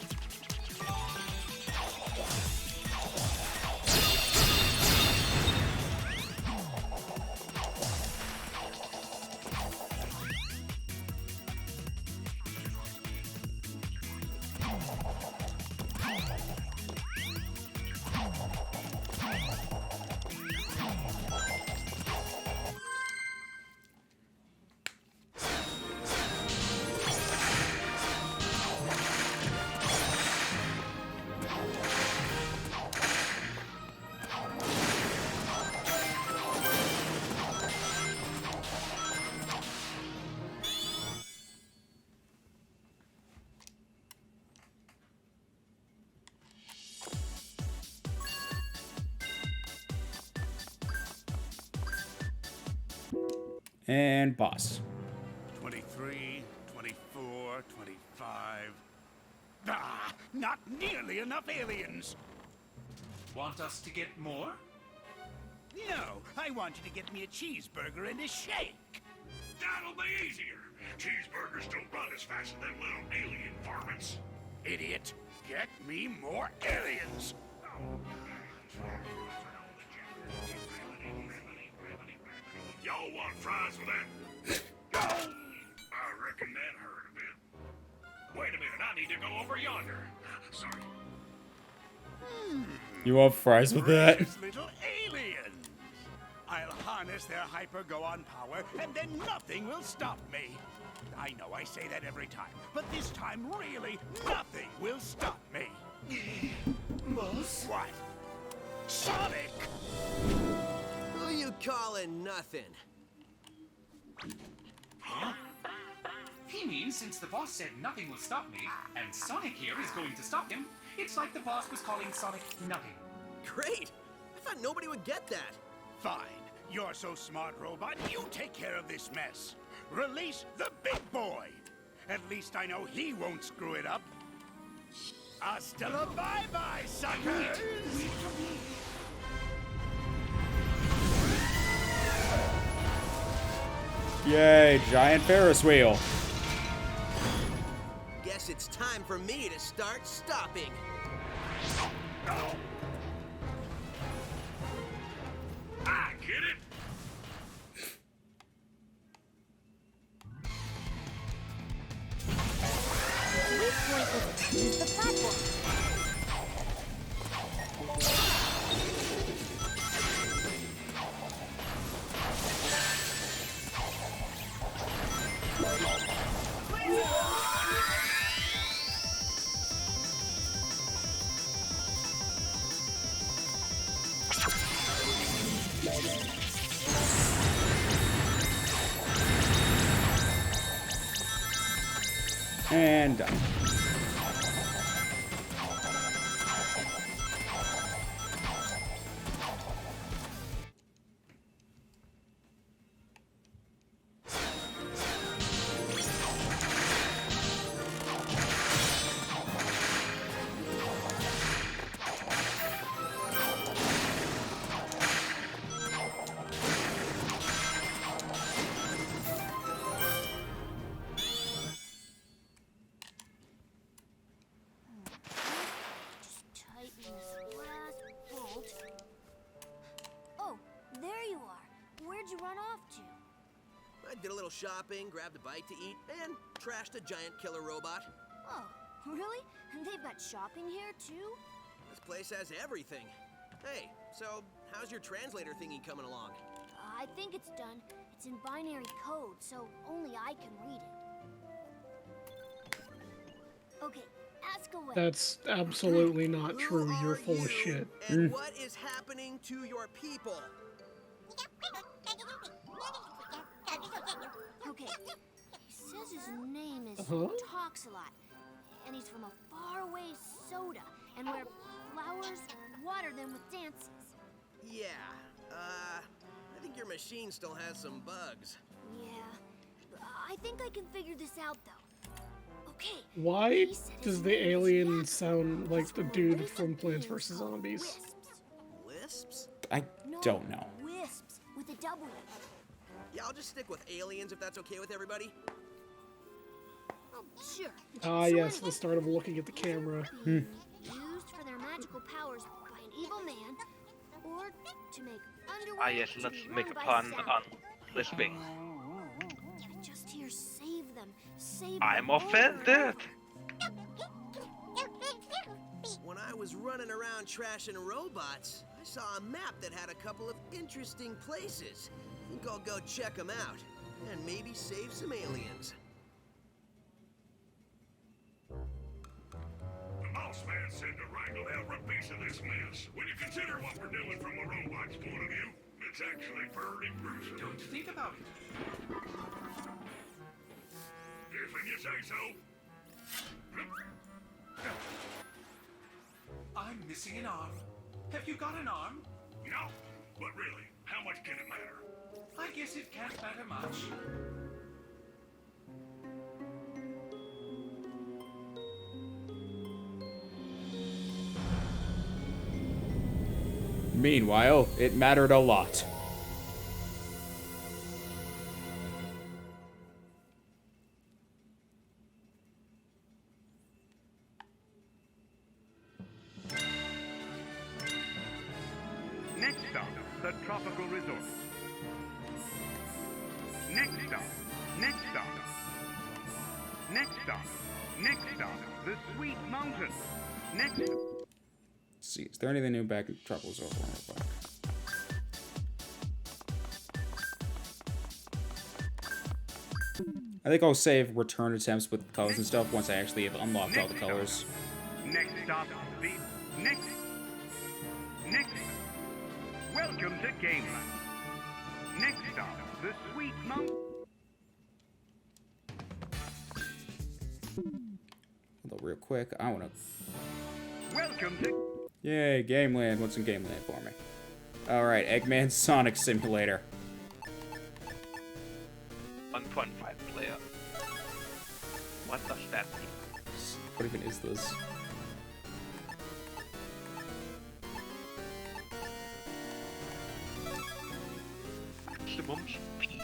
And boss. 23, 24, 25. Ah, not nearly enough aliens. Want us to get more? No, I want you to get me a cheeseburger and a shake. That'll be easier. Cheeseburgers don't run as fast as them little alien varmints. Idiot, get me more aliens. Y'all want fries with that? I reckon that hurt a bit. Wait a minute, I need to go over yonder. Sorry. You want fries with that? Precious little aliens. I'll harness their hyper-go-on power, and then nothing will stop me. I know I say that every time, but this time, really, nothing will stop me. Boss? What? Sonic! Who you calling nothing? Huh? He means since the boss said nothing will stop me, and Sonic here is going to stop him, it's like the boss was calling Sonic nothing. Great! I thought nobody would get that. Fine. You're so smart, robot. You take care of this mess. Release the big boy. At least I know he won't screw it up. Hasta la bye-bye, suckers! Yay, giant Ferris wheel. Guess it's time for me to start stopping. I get it. Weak point is use the platform. And done. you run off to? I did a little shopping, grabbed a bite to eat, and trashed a giant killer robot. Oh, really? And they've got shopping here, too? This place has everything. Hey, so how's your translator thingy coming along? I think it's done. It's in binary code, so only I can read it. Okay, ask away. That's absolutely not true. Who You're are full of you, shit. And what is happening to your people? Okay, he says his name is Uh-huh. Talks a Lot, and he's from a faraway soda, and where flowers water them with dances. Yeah, I think your machine still has some bugs. Yeah, I think I can figure this out, though. Okay. Why he said his does the name is alien Jack. sound like It's the from a dude race from of Plants beings vs. called Zombies? Wisps. Wisps? I don't know. Wisps with a W. Yeah, I'll just stick with aliens if that's okay with everybody. Oh, sure. Ah, So yes, anyway, the start of looking at the camera. being used for their magical powers by an evil man, or to make underwear. Ah, yes, to let's be make run a by pun sound. on lisping. I just hear save them, save I'm them over and offended. When I was running around trashing robots, I saw a map that had a couple of interesting places. I think I'll go check them out, and maybe save some aliens. The boss man said to wrangle every piece of this mess. When you consider what we're doing from a robot's point of view, it's actually pretty gruesome. Don't think about it. If you say so. I'm missing an arm. Have you got an arm? No, but really, how much can it matter? I guess it can't matter much. Meanwhile, it mattered a lot. Next stop, the tropical resort. Next stop, next stop. Next stop, next stop, the Sweet Mountain. Next. Let's see, is there anything new back in Tropical Resort? I think I'll save return attempts with colors and stuff once I actually have unlocked all the colors. Next stop, the next. Welcome to Gameland. Next stop, the Sweet Mountain. Hold on real quick, I wanna... Welcome to. Yay, Gameland. What's in Gameland for me? Alright, Eggman Sonic Simulator. 1.5 player. What does that mean? What even is this? Maximum speed.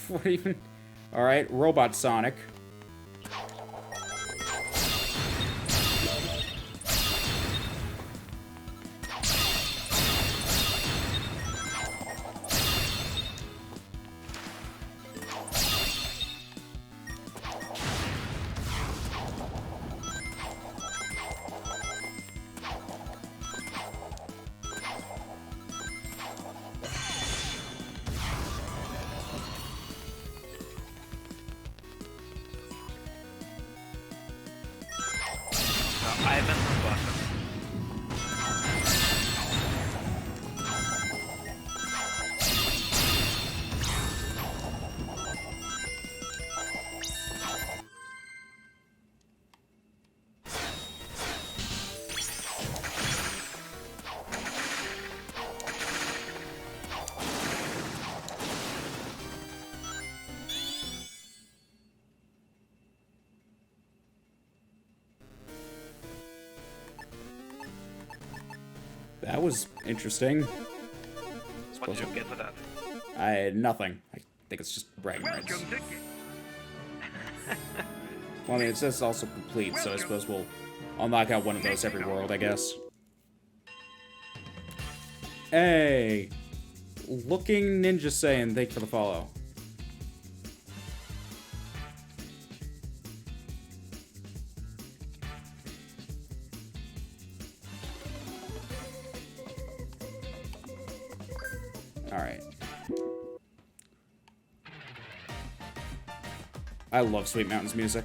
What even? Alright, Robot Sonic. I haven't forgotten. That was interesting. What did you get for that? I had nothing. I think it's just bragging rights. Welcome to. Well, I mean, it says also complete, so I suppose we'll unlock out one of those every world, I guess. Hey. Looking Ninja saying, thank you for the follow. Alright. I love Sweet Mountains music.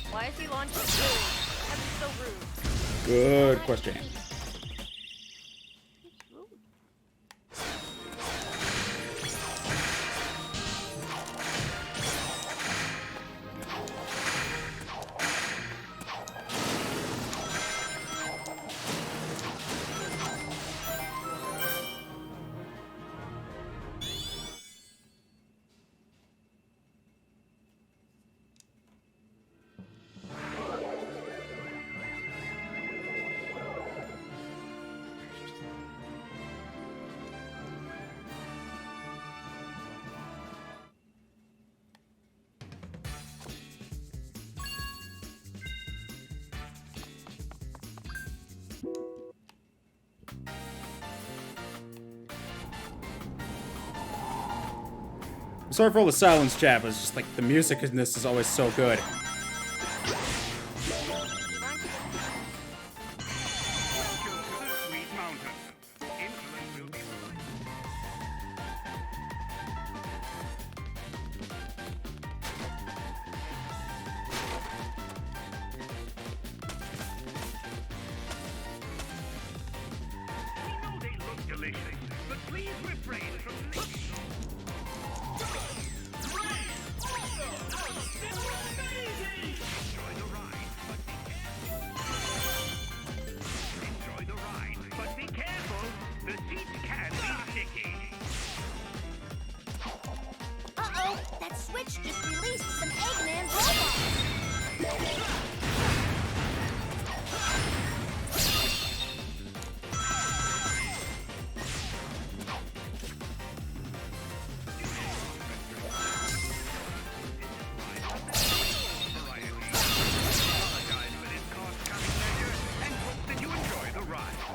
Why is he launching food? That's so rude. Good question. Sorry for all the silence, chat, but it's just like the music in this is always so good. delicious, but please refrain from licking. Enjoy the ride, but be careful. The seats can be sticky. Uh-oh, that switch just released some Eggman robots. Apologize for this cost-cutting measure and hope that you enjoy the ride.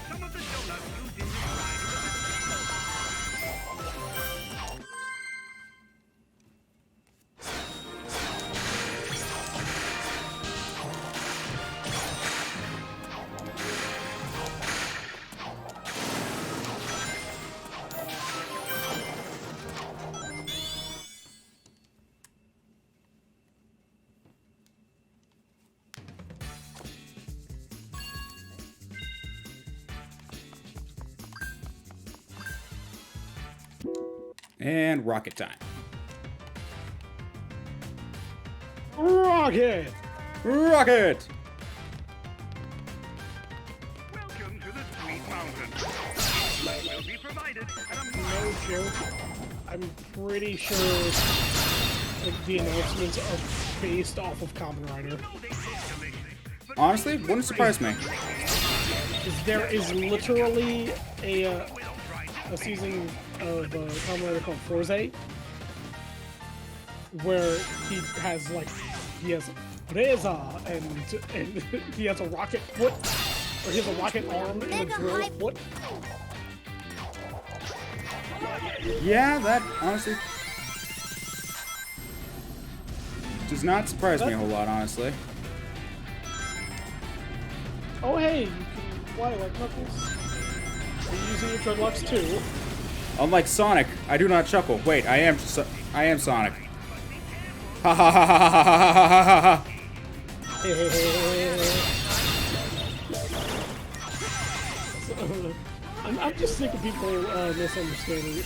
Some of the donuts used in this ride And rocket time. Rocket! Rocket! Welcome to the Sweet Mountain. Food will be provided at a No joke. I'm pretty sure like, the announcements are based off of Kamen Rider. Honestly, wouldn't surprise me. 'Cause there is literally a season of Kamen Rider called Furrets, where he has Reza and he has a rocket foot, or he has a rocket arm and a drill foot. Yeah, that honestly does not surprise me a whole lot, honestly. Oh hey, you can fly like Knuckles. Are you using your dreadlocks too? Unlike Sonic, I do not chuckle. Wait, I am Sonic. Ha ha ha ha ha ha ha ha ha ha. I'm just sick of people misunderstanding.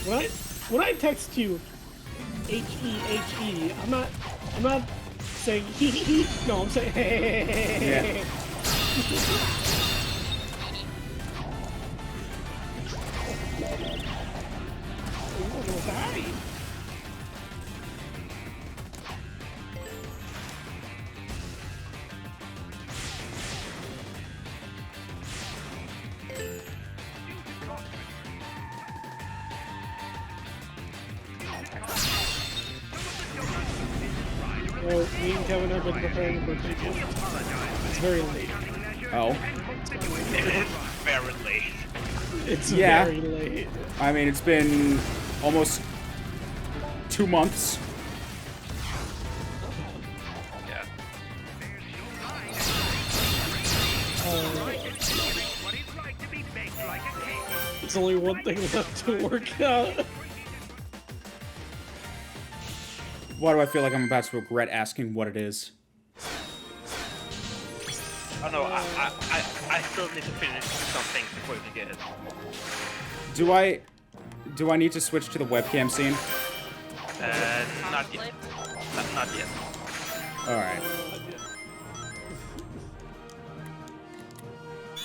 When I text you H-E-H-E, I'm not saying he. No, I'm saying Yeah. What was that? Well, me and Kevin have been preparing for birthday gift. It's very late. Oh. It's very late. It's Yeah. very late. I mean, it's been almost 2 months. Yeah. It's only one thing left to work out. Why do I feel like I'm about to regret asking what it is? Oh no, I still need to finish something before we get it. Do I need to switch to the webcam scene? Not yet. Not yet. Alright.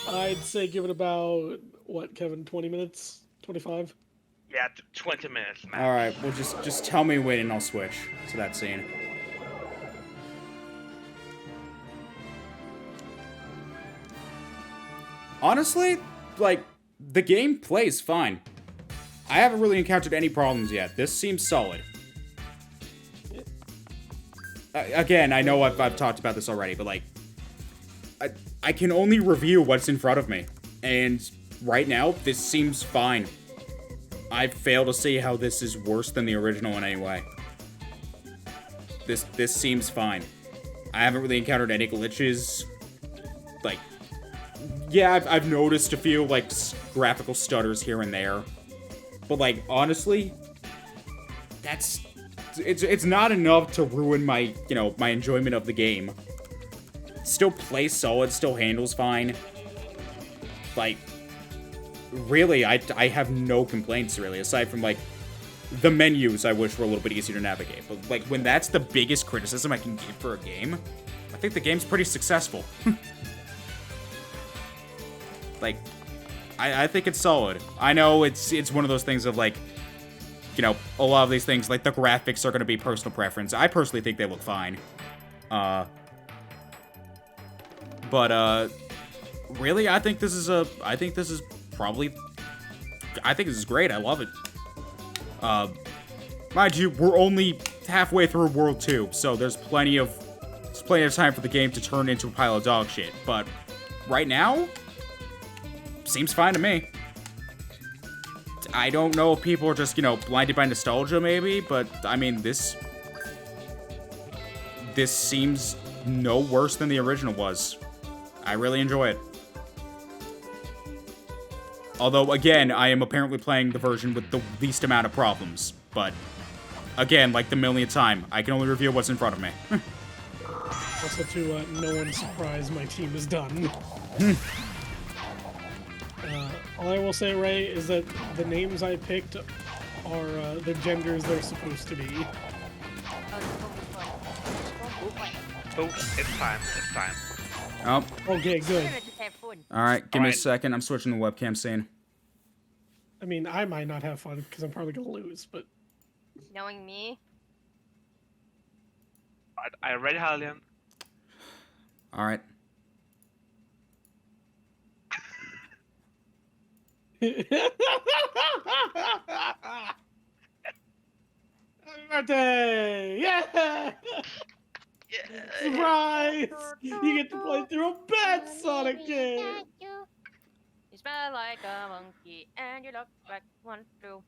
I'd say give it about, what, Kevin, 20 minutes? 25? Yeah, 20 minutes, man. Alright, well just tell me when and I'll switch to that scene. Honestly, like, the game plays fine. I haven't really encountered any problems yet. This seems solid. Again, I know I've talked about this already, but like, I can only review what's in front of me. And right now, this seems fine. I fail to see how this is worse than the original in any way. This seems fine. I haven't really encountered any glitches. Like, yeah, I've noticed a few, like, graphical stutters here and there. But, like, honestly, it's not enough to ruin my, you know, my enjoyment of the game. Still plays solid, still handles fine. Like, really, I have no complaints, really, aside from, like, the menus I wish were a little bit easier to navigate. But, like, when that's the biggest criticism I can give for a game, I think the game's pretty successful. Like, I think it's solid. I know it's one of those things of, like, you know, a lot of these things, like, the graphics are going to be personal preference. I personally think they look fine. But, really, I think this is great. I love it. Mind you, we're only halfway through World 2, so there's plenty of time for the game to turn into a pile of dog shit. But right now, seems fine to me. I don't know if people are just, you know, blinded by nostalgia, maybe, but, I mean, this seems no worse than the original was. I really enjoy it. Although, again, I am apparently playing the version with the least amount of problems. But, again, like the millionth time, I can only review what's in front of me. Also, to no one's surprise, my team is done. All I will say, Ray, is that the names I picked are the genders they're supposed to be. Oh, it's time. It's time. Oh. Okay, good. Alright, give me a second. I'm switching the webcam scene. I mean, I might not have fun because I'm probably gonna lose, but Knowing me, I ready, Harlian? Alright. Happy birthday! Yeah! Surprise! You get to play through a bad Sonic game! you smell like a monkey and you look like one too.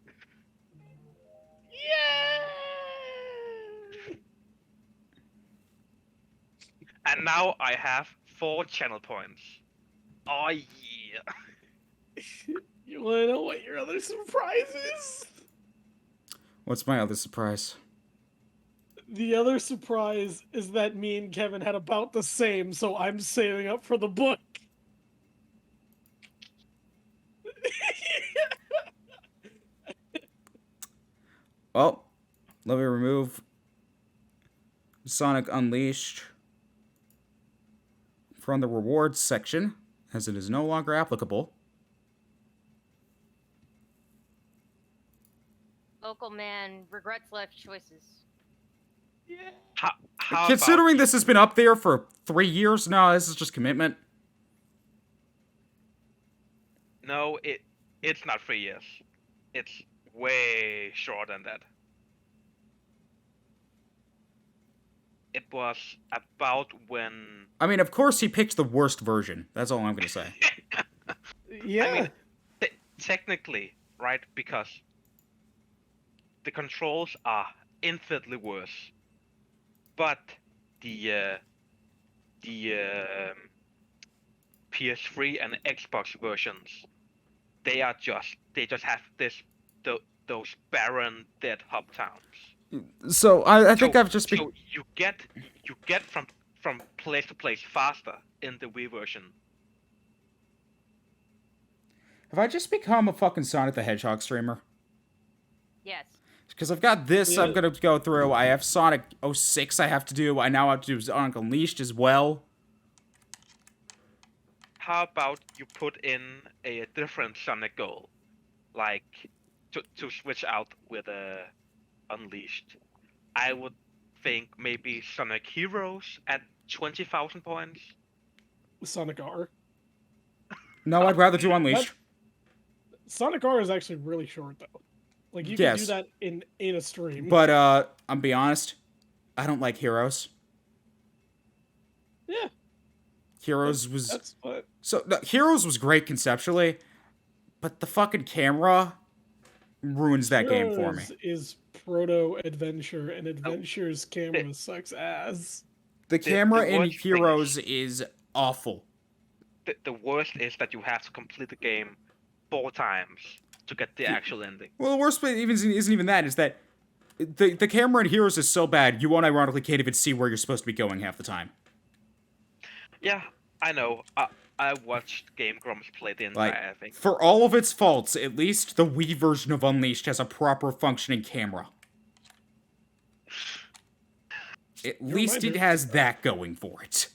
Yeah! And now I have 4 channel points. Oh yeah. You wanna know what your other surprise is? What's my other surprise? The other surprise is that me and Kevin had about the same, so I'm saving up for the book. Well, let me remove Sonic Unleashed from the rewards section, as it is no longer applicable. Local man regrets life choices. Yeah. How Considering about, this has been up there for 3 years now, this is just commitment. No, it's not 3 years. It's way shorter than that. It was about when... I mean, of course he picked the worst version. That's all I'm going to say. Yeah. I mean, technically, right? Because the controls are infinitely worse. But the PS3 and Xbox versions, they just have those barren dead hub towns. So I think I've just been... So you get from place to place faster in the Wii version. Have I just become a fucking Sonic the Hedgehog streamer? Yes. Because I've got this I'm going to go through. I have Sonic 06 I have to do. I now have to do Sonic Unleashed as well. How about you put in a different Sonic goal? Like, to switch out with Unleashed. I would think maybe Sonic Heroes at 20,000 points. Sonic R. No, I'd rather do Unleashed. Sonic R is actually really short, though. Like, you can do that in a stream. But, I'm be honest, I don't like Heroes. Yeah. Heroes was That's what. so no, Heroes was great conceptually, but the fucking camera ruins that game for me. Heroes is proto adventure, and adventure's camera sucks ass. The camera the in worst thing Heroes is awful. The worst is that you have to complete the game 4 times to get the actual ending. Well, the worst part isn't even that. Is that the camera in Heroes is so bad, you unironically can't even see where you're supposed to be going half the time. Yeah, I know. I watched Game Grumps play the entire thing. For all of its faults, at least the Wii version of Unleashed has a proper functioning camera. At least it has that going for it.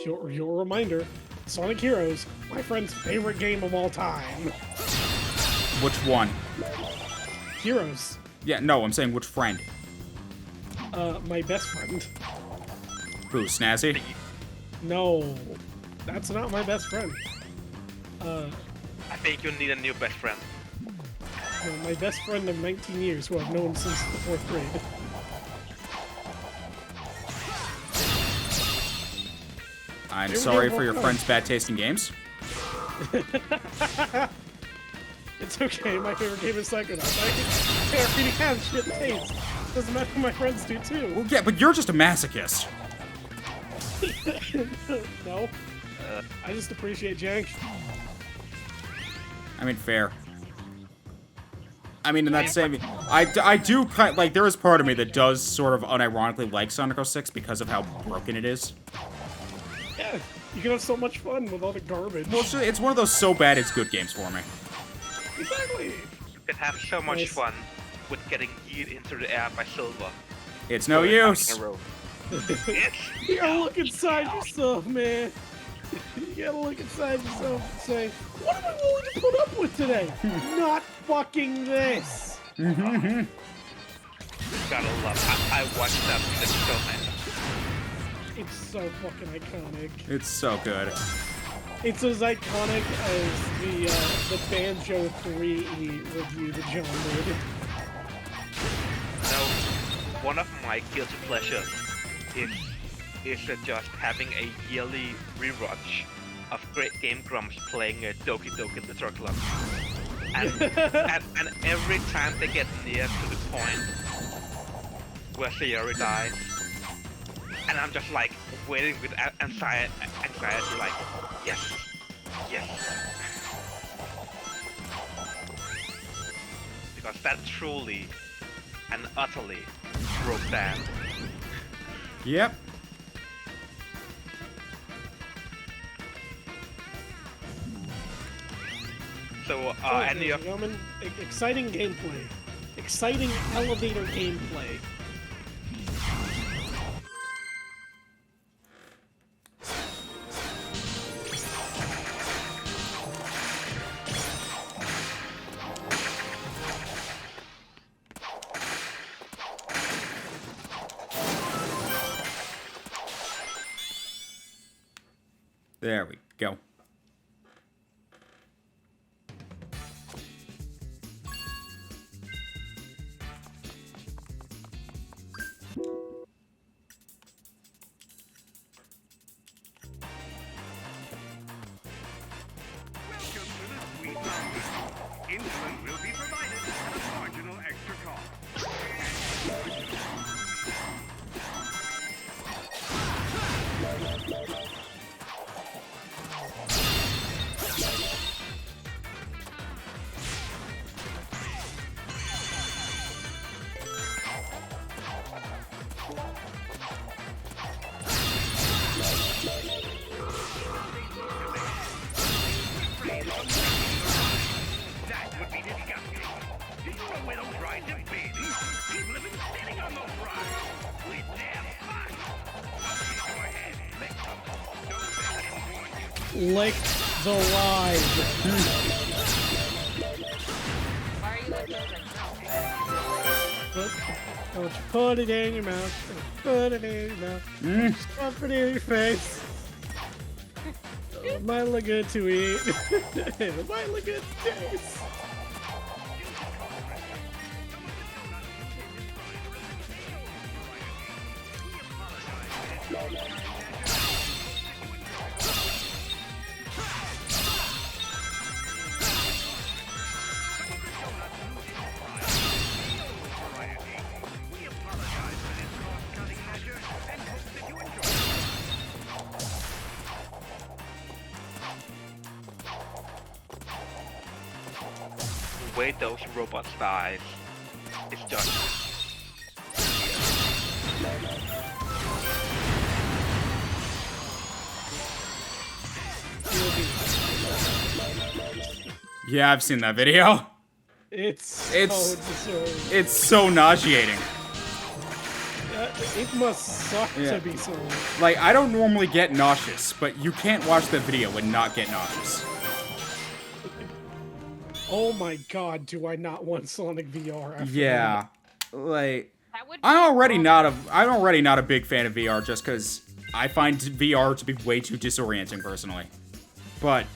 Your reminder, Sonic Heroes, my friend's favorite game of all time. Which one? Heroes. Yeah, no, I'm saying which friend. My best friend. Who, Snazzy? No, that's not my best friend. I think you need a new best friend. No, my best friend of 19 years, who I've known since the 4th grade. I'm sorry for your friend's bad taste in games. It's okay, my favorite game is Psychonauts. I already have shit taste. Doesn't matter, my friends do too. Well, yeah, but you're just a masochist. No. I just appreciate jank. I mean, fair. I mean, in that same... I do kind like, there is part of me that does sort of unironically like Sonic 06 because of how broken it is. Yeah, you can have so much fun with all the garbage. Well, it's one of those so bad it's good games for me. Exactly. You can have so much fun with getting yeeted into the air by Silver. It's no use. You gotta look inside yourself, man. You gotta look inside yourself and say, what am I willing to put up with today? Not fucking this. Gotta love. I watched that clip so many times. It's so fucking iconic. It's so good. It's as iconic as the Banjo 3 review that John did. No, one of my guilty pleasures is just having a yearly rewatch of Great Game Grumps playing Doki Doki Literature Club. And every time they get near to the point where Sayori dies, and I'm just like waiting with anxiety like, yes, yes. Because that truly and utterly broke down. Yep. So, Ladies and gentlemen, exciting gameplay. Exciting elevator gameplay. There we go. Insulin will be provided at a marginal extra cost. That would be disgusting. Do you know where those rides have been? People have been sitting on those rides. With their fun. Okay, go ahead. Lick them. Don't let them warn you. Lick the ride. Why are you like those? Don't you put it in your mouth. Put it in your mouth. Stuff it in your face. It might look good to eat. It might look good to taste. way those robots dive is just. Yeah, I've seen that video. It's so It's so nauseating. it must suck to be so. Like, I don't normally get nauseous, but you can't watch the video and not get nauseous. Oh my god, do I not want Sonic VR after Yeah. Like, That would be I'm already not a big fan of VR just because I find VR to be way too disorienting personally. But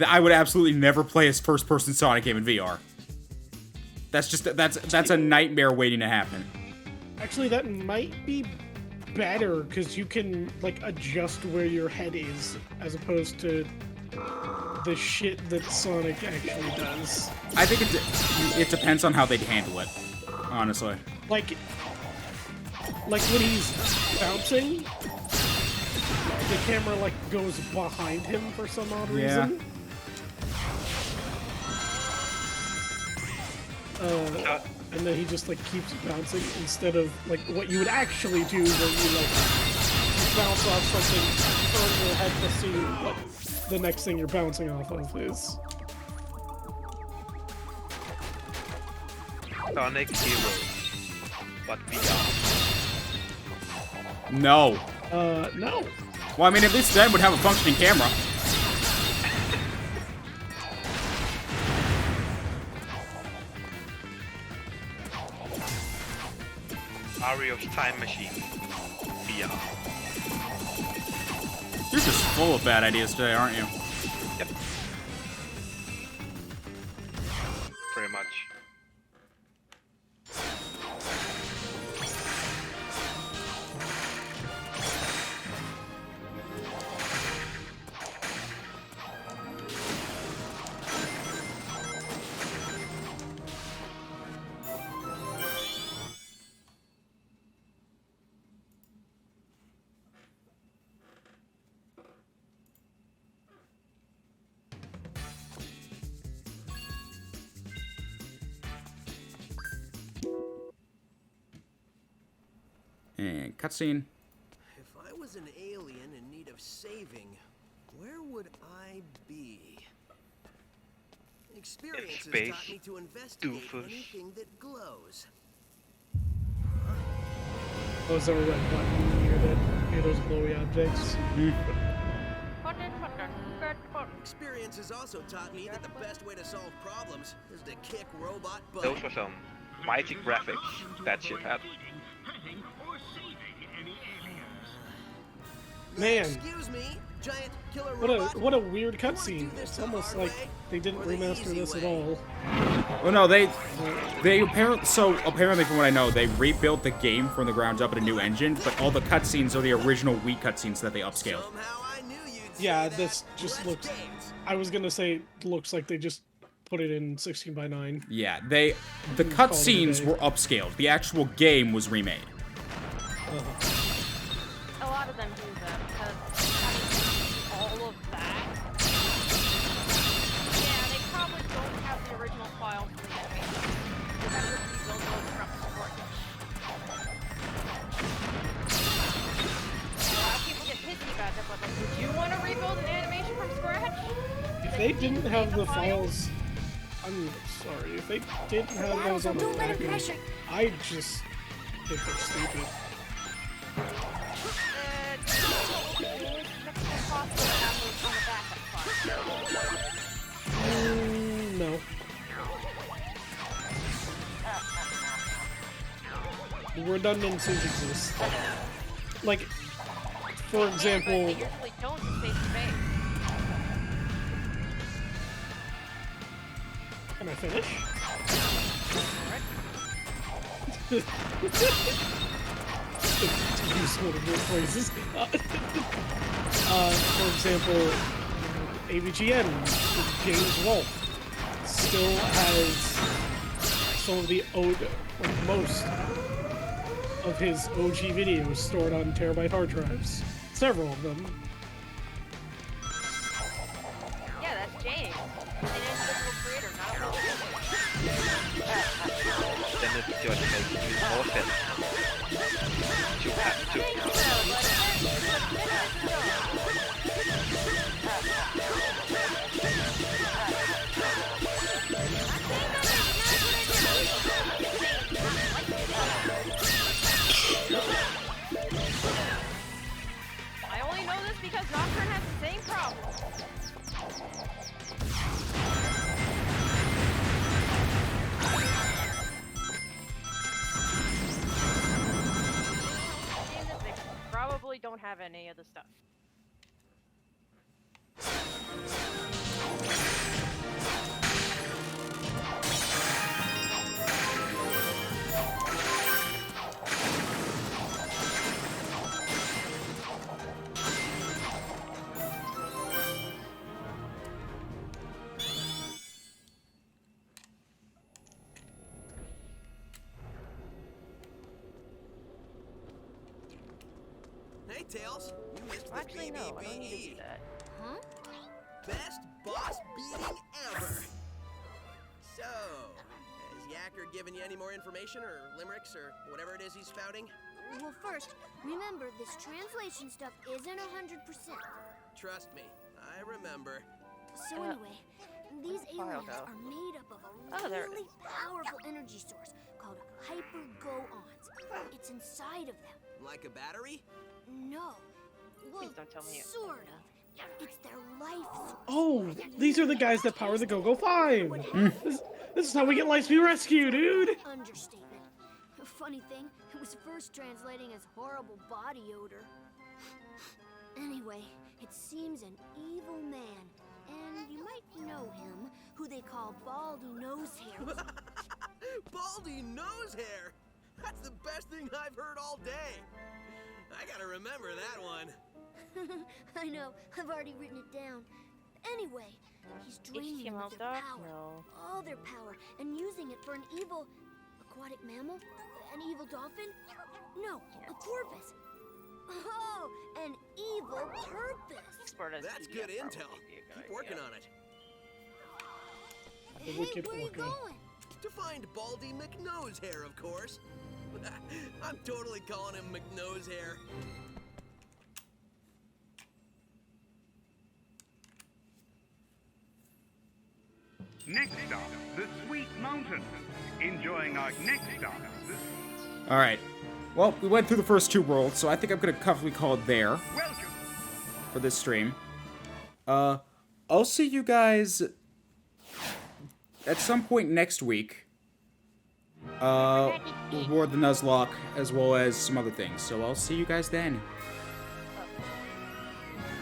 I would absolutely never play a first-person Sonic game in VR. That's a nightmare waiting to happen. Actually, that might be better because you can like adjust where your head is as opposed to the shit that Sonic actually does. I think it depends on how they'd handle it, honestly. Like when he's bouncing, the camera like goes behind him for some odd reason. And then he just like keeps bouncing instead of like what you would actually do where you like bounce off something, turn your head to see what the next thing you're bouncing off of is. Sonic Heroes, but VR. No. No. Well, I mean, at least then would have a functioning camera. Mario's Time Machine, VR. You're just full of bad ideas today, aren't you? Yep. Pretty much. And cutscene. If I was an alien in need of saving, where would I be? Experience has taught me to investigate anything that glows. Oh, is there a red button near those glowy objects? Experience has also taught me that the best way to solve problems is to kick robot butt. Those were some mighty graphics that shit had. Man, excuse me, giant killer robot. what a weird cutscene. It's almost like they didn't remaster this at all. Well, no, they apparently from what I know, they rebuilt the game from the ground up in a new engine, but all the cutscenes are the original Wii cutscenes that they upscaled. Yeah, this just looks. I was gonna say looks like they just put it in 16:9. Yeah, the cutscenes were upscaled. The actual game was remade. A lot of them do that because all of that. Yeah, they probably don't have the original files for the animation. They have to rebuild those from scratch. A lot of people get pissy about that, but like, would you want to rebuild an animation from scratch? If they didn't have the files, I'm sorry. If they didn't have those on the back end, I just think they're stupid. No. Redundancies exist. Like, for example. They usually don't face to face. Can I finish? Use one of your phrases. For example, AVGN, James Wolfe, still has some of the most of his OG videos stored on terabyte hard drives. Several of them. Yeah, that's James. An individual creator, not just makes more sense to have to. I only know this because Nocturne has the same problem. They probably don't have any of the stuff. Hey, Tails, you missed the Actually, no, I don't need to do BBBE. that. Huh? Best boss beating ever. So, has Yacker given you any more information or limericks or whatever it is he's spouting? Well, first, remember this translation stuff isn't 100%. Trust me, I remember. So anyway, these file aliens go? are made up of Oh, a there it really is. powerful energy source called hyper-go-ons. It's inside of them. Like a battery? No. Well, Please don't tell me. sort of. It's their life source. Oh, these are the guys that power the Go-Go 5. This is how we get Lightspeed Rescue, dude. Understatement. Funny thing, it was first translating as horrible body odor. Anyway, it seems an evil man, and you might know him, who they call Baldy Nosehair. Baldy Nosehair! That's the best thing I've heard all day. I gotta remember that one. I know, I've already written it down. Anyway, he's draining them of their power, No. all their power, and using it for an evil aquatic mammal? An evil dolphin? No, a porpoise. Oh, an evil purpose. That's good intel. Keep working on it. Hey, We'll keep where are you working. going? To find Baldy McNosehair, of course. I'm totally calling him McNosehair. Next stop, the Sweet Mountains. Enjoying our next stop. All right. Well, we went through the first two worlds, so I think I'm gonna comfortably call it there Welcome. for this stream. I'll see you guys at some point next week. Reward the Nuzlocke as well as some other things. So I'll see you guys then.